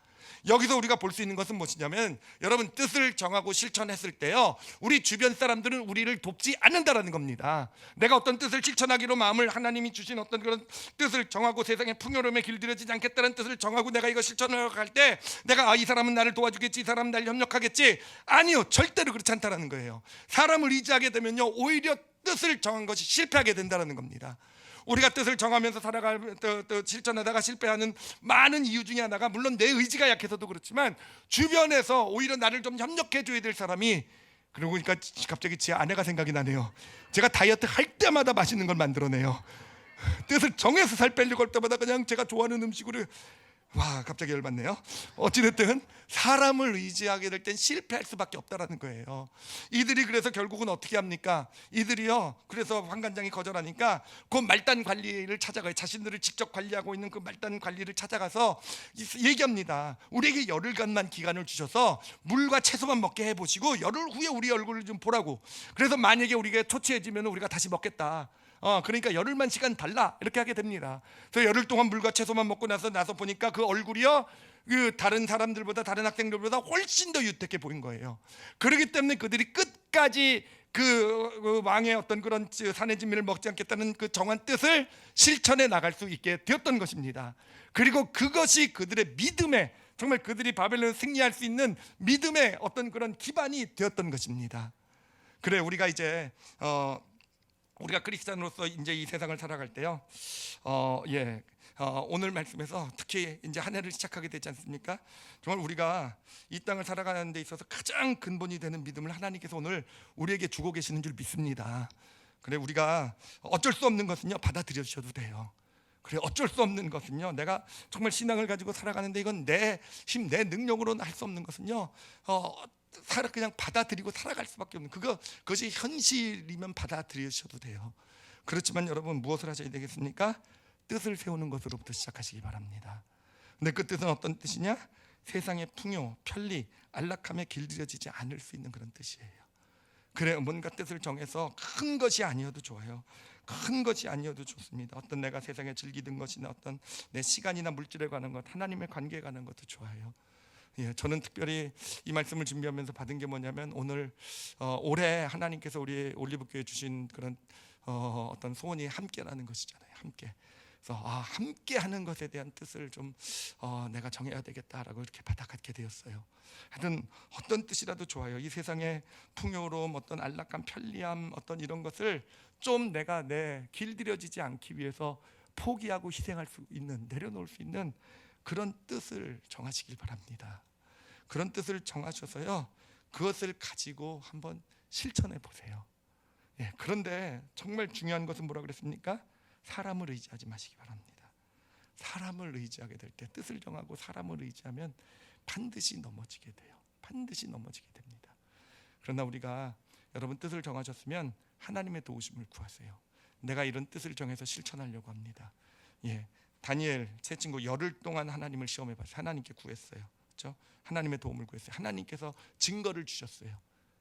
여기서 우리가 볼 수 있는 것은 무엇이냐면, 여러분 뜻을 정하고 실천했을 때요, 우리 주변 사람들은 우리를 돕지 않는다라는 겁니다. 내가 어떤 뜻을 실천하기로 마음을, 하나님이 주신 어떤 그런 뜻을 정하고 세상의 풍요로움에 길들여지지 않겠다는 뜻을 정하고 내가 이거 실천하러 갈 때 내가 이 사람은 나를 도와주겠지, 이 사람은 나를 협력하겠지, 아니요, 절대로 그렇지 않다라는 거예요. 사람을 의지하게 되면요, 오히려 뜻을 정한 것이 실패하게 된다라는 겁니다. 우리가 뜻을 정하면서 실천하다가 실패하는 많은 이유 중에 하나가, 물론 내 의지가 약해서도 그렇지만 주변에서 오히려 나를 좀 협력해 줘야 될 사람이, 그러고 보니까 갑자기 제 아내가 생각이 나네요. 제가 다이어트 할 때마다 맛있는 걸 만들어내요. 뜻을 정해서 살 빼려고 할 때마다 그냥 제가 좋아하는 음식으로, 와, 갑자기 열받네요. 어찌됐든 사람을 의지하게 될 땐 실패할 수밖에 없다라는 거예요. 이들이 그래서 결국은 어떻게 합니까? 이들이요, 그래서 환관장이 거절하니까 그 말단 관리를 찾아가요. 자신들을 직접 관리하고 있는 그 말단 관리를 찾아가서 얘기합니다. 우리에게 열흘간만 기간을 주셔서 물과 채소만 먹게 해보시고 열흘 후에 우리 얼굴을 좀 보라고. 그래서 만약에 우리가 초췌해지면 우리가 다시 먹겠다. 그러니까 열흘만 시간 달라, 이렇게 하게 됩니다. 그래서 열흘 동안 물과 채소만 먹고 나서 보니까 그 얼굴이요, 그 다른 사람들보다, 다른 학생들보다 훨씬 더 유택해 보인 거예요. 그렇기 때문에 그들이 끝까지 그 왕의 어떤 그런 산의 진미를 먹지 않겠다는 그 정한 뜻을 실천해 나갈 수 있게 되었던 것입니다. 그리고 그것이 그들의 믿음에, 정말 그들이 바벨론을 승리할 수 있는 믿음의 어떤 그런 기반이 되었던 것입니다. 그래, 우리가 이제 우리가 크리스찬으로서 이제 이 세상을 살아갈 때요, 오늘 말씀에서 특히 이제 한 해를 시작하게 되지 않습니까? 정말 우리가 이 땅을 살아가는 데 있어서 가장 근본이 되는 믿음을 하나님께서 오늘 우리에게 주고 계시는 줄 믿습니다. 그래, 우리가 어쩔 수 없는 것은요, 받아들여 주셔도 돼요. 그래, 어쩔 수 없는 것은요, 내가 정말 신앙을 가지고 살아가는데 이건 내 힘, 내 능력으로는 할 수 없는 것은요, 그냥 받아들이고 살아갈 수밖에 없는, 그것이 현실이면 받아들이셔도 돼요. 그렇지만 여러분, 무엇을 하셔야 되겠습니까? 뜻을 세우는 것으로부터 시작하시기 바랍니다. 근데 그 뜻은 어떤 뜻이냐? 세상의 풍요, 편리, 안락함에 길들여지지 않을 수 있는 그런 뜻이에요. 그래, 뭔가 뜻을 정해서 큰 것이 아니어도 좋아요. 큰 것이 아니어도 좋습니다. 어떤 내가 세상에 즐기던 것이나 어떤 내 시간이나 물질에 관한 것, 하나님의 관계에 관한 것도 좋아요. 예, 저는 특별히 이 말씀을 준비하면서 받은 게 뭐냐면, 오늘 올해 하나님께서 우리 올리브교회 주신 그런 어떤 소원이 함께라는 것이잖아요. 함께. 그래서 함께하는 것에 대한 뜻을 좀 내가 정해야 되겠다라고 이렇게 받아갖게 되었어요. 하여튼 어떤 뜻이라도 좋아요. 이 세상의 풍요로움, 어떤 안락함, 편리함, 어떤 이런 것을 좀 내가 내 길들여지지 않기 위해서 포기하고 희생할 수 있는, 내려놓을 수 있는 그런 뜻을 정하시길 바랍니다. 그런 뜻을 정하셔서요, 그것을 가지고 한번 실천해 보세요. 예, 그런데 정말 중요한 것은 뭐라 그랬습니까? 사람을 의지하지 마시기 바랍니다. 사람을 의지하게 될 때, 뜻을 정하고 사람을 의지하면 반드시 넘어지게 돼요. 반드시 넘어지게 됩니다. 그러나 우리가, 여러분 뜻을 정하셨으면 하나님의 도우심을 구하세요. 내가 이런 뜻을 정해서 실천하려고 합니다. 예, 다니엘 제 친구 열흘 동안 하나님을 시험해 봤어요. 하나님께 구했어요. 그렇죠? 하나님의 도움을 구했어요. 하나님께서 증거를 주셨어요.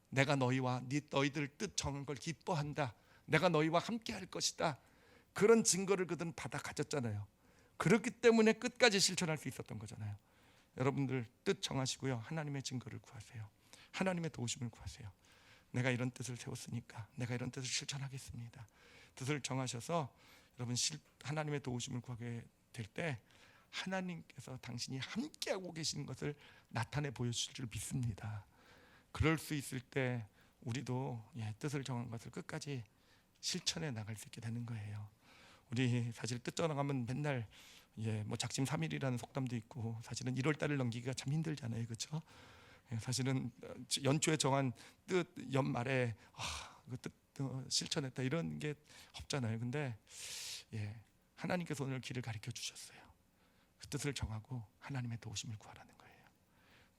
내가 너희와 너희들 뜻 정한 걸 기뻐한다. 내가 너희와 함께 할 것이다. 그런 증거를 그들은 받아 가졌잖아요. 그렇기 때문에 끝까지 실천할 수 있었던 거잖아요. 여러분들 뜻 정하시고요, 하나님의 증거를 구하세요. 하나님의 도우심을 구하세요. 내가 이런 뜻을 세웠으니까 내가 이런 뜻을 실천하겠습니다. 뜻을 정하셔서 여러분 하나님의 도우심을 구하게 될 때 하나님께서 당신이 함께하고 계시는 것을 나타내 보여주실 줄 믿습니다. 그럴 수 있을 때 우리도 뜻을 정한 것을 끝까지 실천해 나갈 수 있게 되는 거예요. 우리 사실 뜻 정하면 맨날 뭐 작심삼일이라는 속담도 있고, 사실은 1월 달을 넘기기가 참 힘들잖아요, 그렇죠? 사실은 연초에 정한 뜻 연말에 그 뜻 실천했다 이런 게 없잖아요. 근데 하나님께서 오늘 길을 가르쳐 주셨어요. 그 뜻을 정하고 하나님의 도우심을 구하라는 거예요.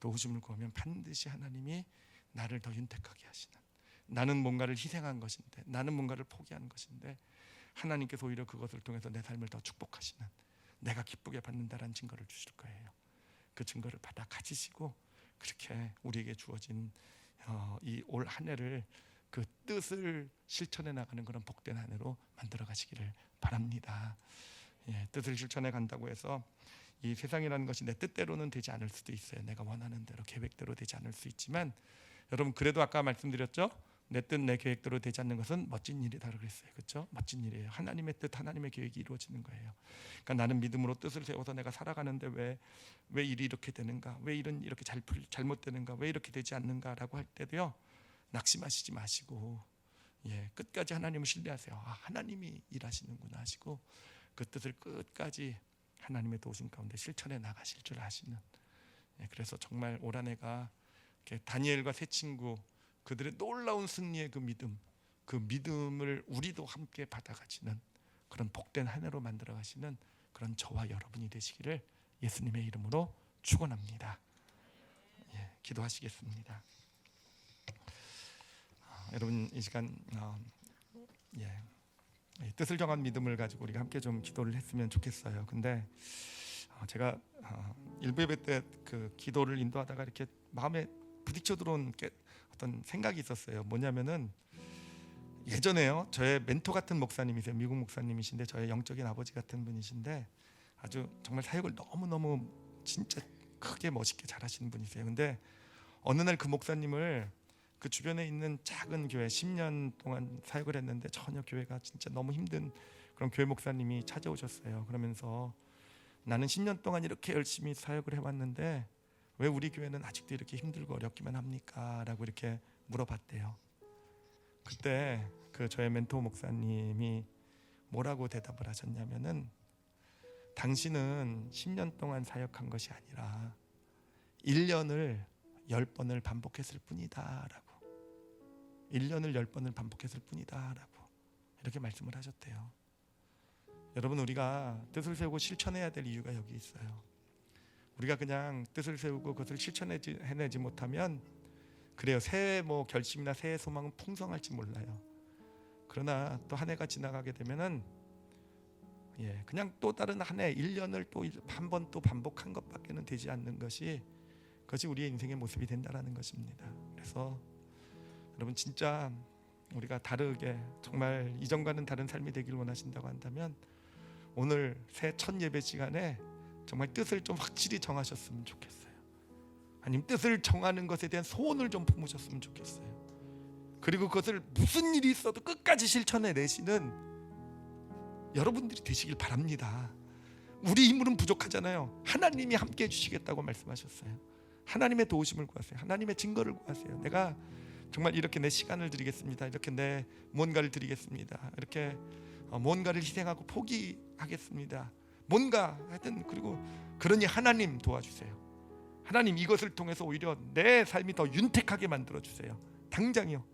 도우심을 구하면 반드시 하나님이 나를 더 윤택하게 하시는, 나는 뭔가를 희생한 것인데, 나는 뭔가를 포기한 것인데 하나님께서 오히려 그것을 통해서 내 삶을 더 축복하시는, 내가 기쁘게 받는다라는 증거를 주실 거예요. 그 증거를 받아 가지시고 그렇게 우리에게 주어진 이 올 한 해를 그 뜻을 실천해 나가는 그런 복된 한 해로 만들어 가시기를 바랍니다. 뜻을 실천해 간다고 해서 이 세상이라는 것이 내 뜻대로는 되지 않을 수도 있어요. 내가 원하는 대로 계획대로 되지 않을 수 있지만, 여러분 그래도 아까 말씀드렸죠? 내 뜻 내 계획대로 되지 않는 것은 멋진 일이다 그랬어요. 그렇죠? 멋진 일이에요. 하나님의 뜻 하나님의 계획이 이루어지는 거예요. 그러니까 나는 믿음으로 뜻을 세워서 내가 살아가는데 왜 일이 이렇게 되는가, 왜 이렇게 잘못되는가, 왜 이렇게 되지 않는가라고 할 때도요, 낙심하시지 마시고 끝까지 하나님을 신뢰하세요. 하나님이 일하시는구나 하시고 그 뜻을 끝까지 하나님의 도우심 가운데 실천해 나가실 줄 아시는, 그래서 정말 올 한 해가 다니엘과 세 친구 그들의 놀라운 승리의 그 믿음을 우리도 함께 받아가시는 그런 복된 한 해로 만들어 가시는 그런 저와 여러분이 되시기를 예수님의 이름으로 축원합니다. 기도하시겠습니다. 여러분 이 시간 뜻을 정한 믿음을 가지고 우리가 함께 좀 기도를 했으면 좋겠어요. 근데 제가 일부 예배 때 그 기도를 인도하다가 이렇게 마음에 부딪혀 들어온 어떤 생각이 있었어요. 뭐냐면은 예전에요, 저의 멘토 같은 목사님이세요. 미국 목사님이신데 저의 영적인 아버지 같은 분이신데 아주 정말 사역을 너무너무 진짜 크게 멋있게 잘하시는 분이세요. 근데 어느 날 그 목사님을 그 주변에 있는 작은 교회 10년 동안 사역을 했는데 전혀 교회가 진짜 너무 힘든 그런 교회 목사님이 찾아오셨어요. 그러면서 나는 10년 동안 이렇게 열심히 사역을 해왔는데 왜 우리 교회는 아직도 이렇게 힘들고 어렵기만 합니까? 라고 이렇게 물어봤대요. 그때 그 저의 멘토 목사님이 뭐라고 대답을 하셨냐면은, 당신은 10년 동안 사역한 것이 아니라 1년을 10번을 반복했을 뿐이다 라고, 1년을 10번을 반복했을 뿐이다 라고 이렇게 말씀을 하셨대요. 여러분 우리가 뜻을 세우고 실천해야 될 이유가 여기 있어요. 우리가 그냥 뜻을 세우고 그것을 실천해내지 못하면 그래요, 새해 결심이나 새해 소망은 풍성할지 몰라요. 그러나 또 한 해가 지나가게 되면은 그냥 또 다른 한 해 1년을 또 한 번 또 반복한 것밖에는 되지 않는 것이, 그것이 우리의 인생의 모습이 된다라는 것입니다. 그래서 여러분 진짜 우리가 다르게 정말 이전과는 다른 삶이 되길 원하신다고 한다면 오늘 새 첫 예배 시간에 정말 뜻을 좀 확실히 정하셨으면 좋겠어요. 아니면 뜻을 정하는 것에 대한 소원을 좀 품으셨으면 좋겠어요. 그리고 그것을 무슨 일이 있어도 끝까지 실천해 내시는 여러분들이 되시길 바랍니다. 우리 힘으로는 부족하잖아요. 하나님이 함께 해주시겠다고 말씀하셨어요. 하나님의 도우심을 구하세요. 하나님의 증거를 구하세요. 내가 정말 이렇게 내 시간을 드리겠습니다. 이렇게 내 무언가를 드리겠습니다. 이렇게 무언가를 희생하고 포기하겠습니다. 뭔가 하여튼, 그리고 그러니 하나님 도와주세요. 하나님 이것을 통해서 오히려 내 삶이 더 윤택하게 만들어 주세요. 당장이요.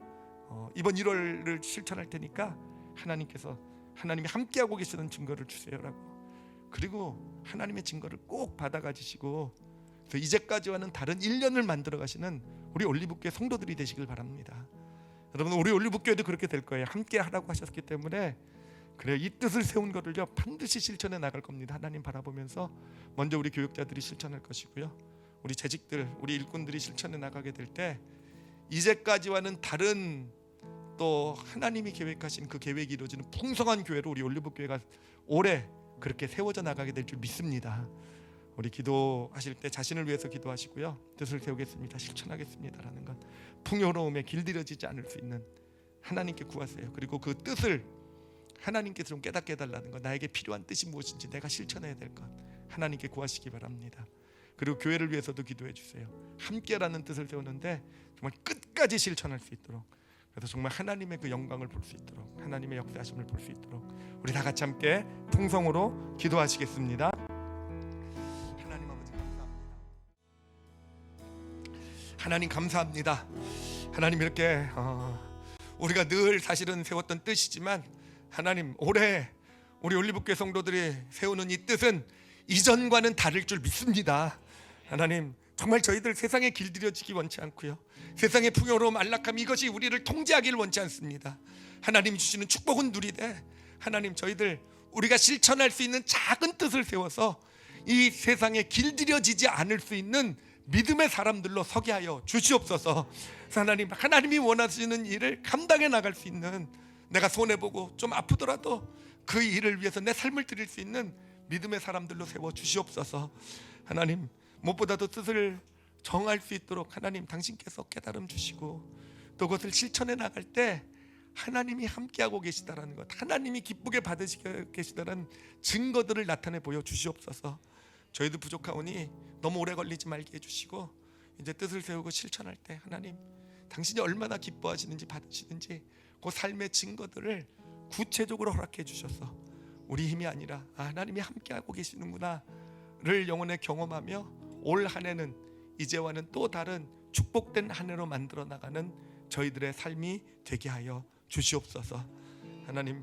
이번 1월을 실천할 테니까 하나님이 함께하고 계시는 증거를 주세요라고. 그리고 하나님의 증거를 꼭 받아 가지시고 이제까지와는 다른 1년을 만들어 가시는 우리 올리브교회 성도들이 되시길 바랍니다. 여러분, 우리 올리브교회도 그렇게 될 거예요. 함께 하라고 하셨기 때문에 그래요. 이 뜻을 세운 것을요 반드시 실천해 나갈 겁니다. 하나님 바라보면서 먼저 우리 교육자들이 실천할 것이고요, 우리 재직들, 우리 일꾼들이 실천해 나가게 될 때 이제까지와는 다른 또 하나님이 계획하신 그 계획이 이루어지는 풍성한 교회로 우리 올리브교회가 올해 그렇게 세워져 나가게 될 줄 믿습니다. 우리 기도하실 때 자신을 위해서 기도하시고요, 뜻을 세우겠습니다, 실천하겠습니다라는 것, 풍요로움에 길들여지지 않을 수 있는 하나님께 구하세요. 그리고 그 뜻을 하나님께서 좀 깨닫게 해달라는 것, 나에게 필요한 뜻이 무엇인지 내가 실천해야 될 것 하나님께 구하시기 바랍니다. 그리고 교회를 위해서도 기도해 주세요. 함께라는 뜻을 세우는데 정말 끝까지 실천할 수 있도록, 그래서 정말 하나님의 그 영광을 볼 수 있도록, 하나님의 역사하심을 볼 수 있도록 우리 다 같이 함께 통성으로 기도하시겠습니다. 하나님 아버지 감사합니다. 하나님 감사합니다. 하나님 이렇게 우리가 늘 사실은 세웠던 뜻이지만 하나님 올해 우리 올리브교회 성도들이 세우는 이 뜻은 이전과는 다를 줄 믿습니다. 하나님 정말 저희들 세상에 길들여지기 원치 않고요, 세상의 풍요로움, 안락함 이것이 우리를 통제하기를 원치 않습니다. 하나님 주시는 축복은 누리되 하나님 저희들 우리가 실천할 수 있는 작은 뜻을 세워서 이 세상에 길들여지지 않을 수 있는 믿음의 사람들로 서게 하여 주시옵소서. 하나님이 원하시는 일을 감당해 나갈 수 있는, 내가 손해보고 좀 아프더라도 그 일을 위해서 내 삶을 드릴 수 있는 믿음의 사람들로 세워 주시옵소서. 하나님 무엇보다도 뜻을 정할 수 있도록 하나님 당신께서 깨달음 주시고 또 그것을 실천해 나갈 때 하나님이 함께하고 계시다라는 것, 하나님이 기쁘게 받으시고 계시다는 증거들을 나타내 보여 주시옵소서. 저희도 부족하오니 너무 오래 걸리지 말게 해주시고 이제 뜻을 세우고 실천할 때 하나님 당신이 얼마나 기뻐하시는지 받으시는지 그 삶의 증거들을 구체적으로 허락해 주셔서 우리 힘이 아니라 하나님이 함께하고 계시는구나를 영혼에 경험하며 올 한 해는 이제와는 또 다른 축복된 한 해로 만들어 나가는 저희들의 삶이 되게 하여 주시옵소서. 하나님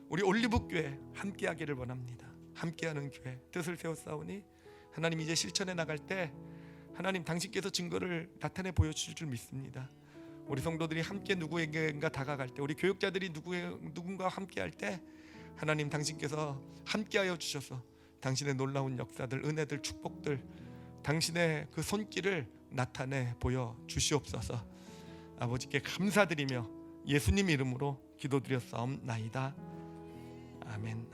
우리 올리브교회 함께하기를 원합니다. 함께하는 교회 뜻을 세웠사오니 하나님 이제 실천해 나갈 때 하나님 당신께서 증거를 나타내 보여주실 줄 믿습니다. 우리 성도들이 함께 누구에게인가 다가갈 때, 우리 교육자들이 누군가와 함께할 때 하나님 당신께서 함께하여 주셔서 당신의 놀라운 역사들, 은혜들, 축복들, 당신의 그 손길을 나타내 보여 주시옵소서. 아버지께 감사드리며 예수님 이름으로 기도드렸사옵나이다. 아멘.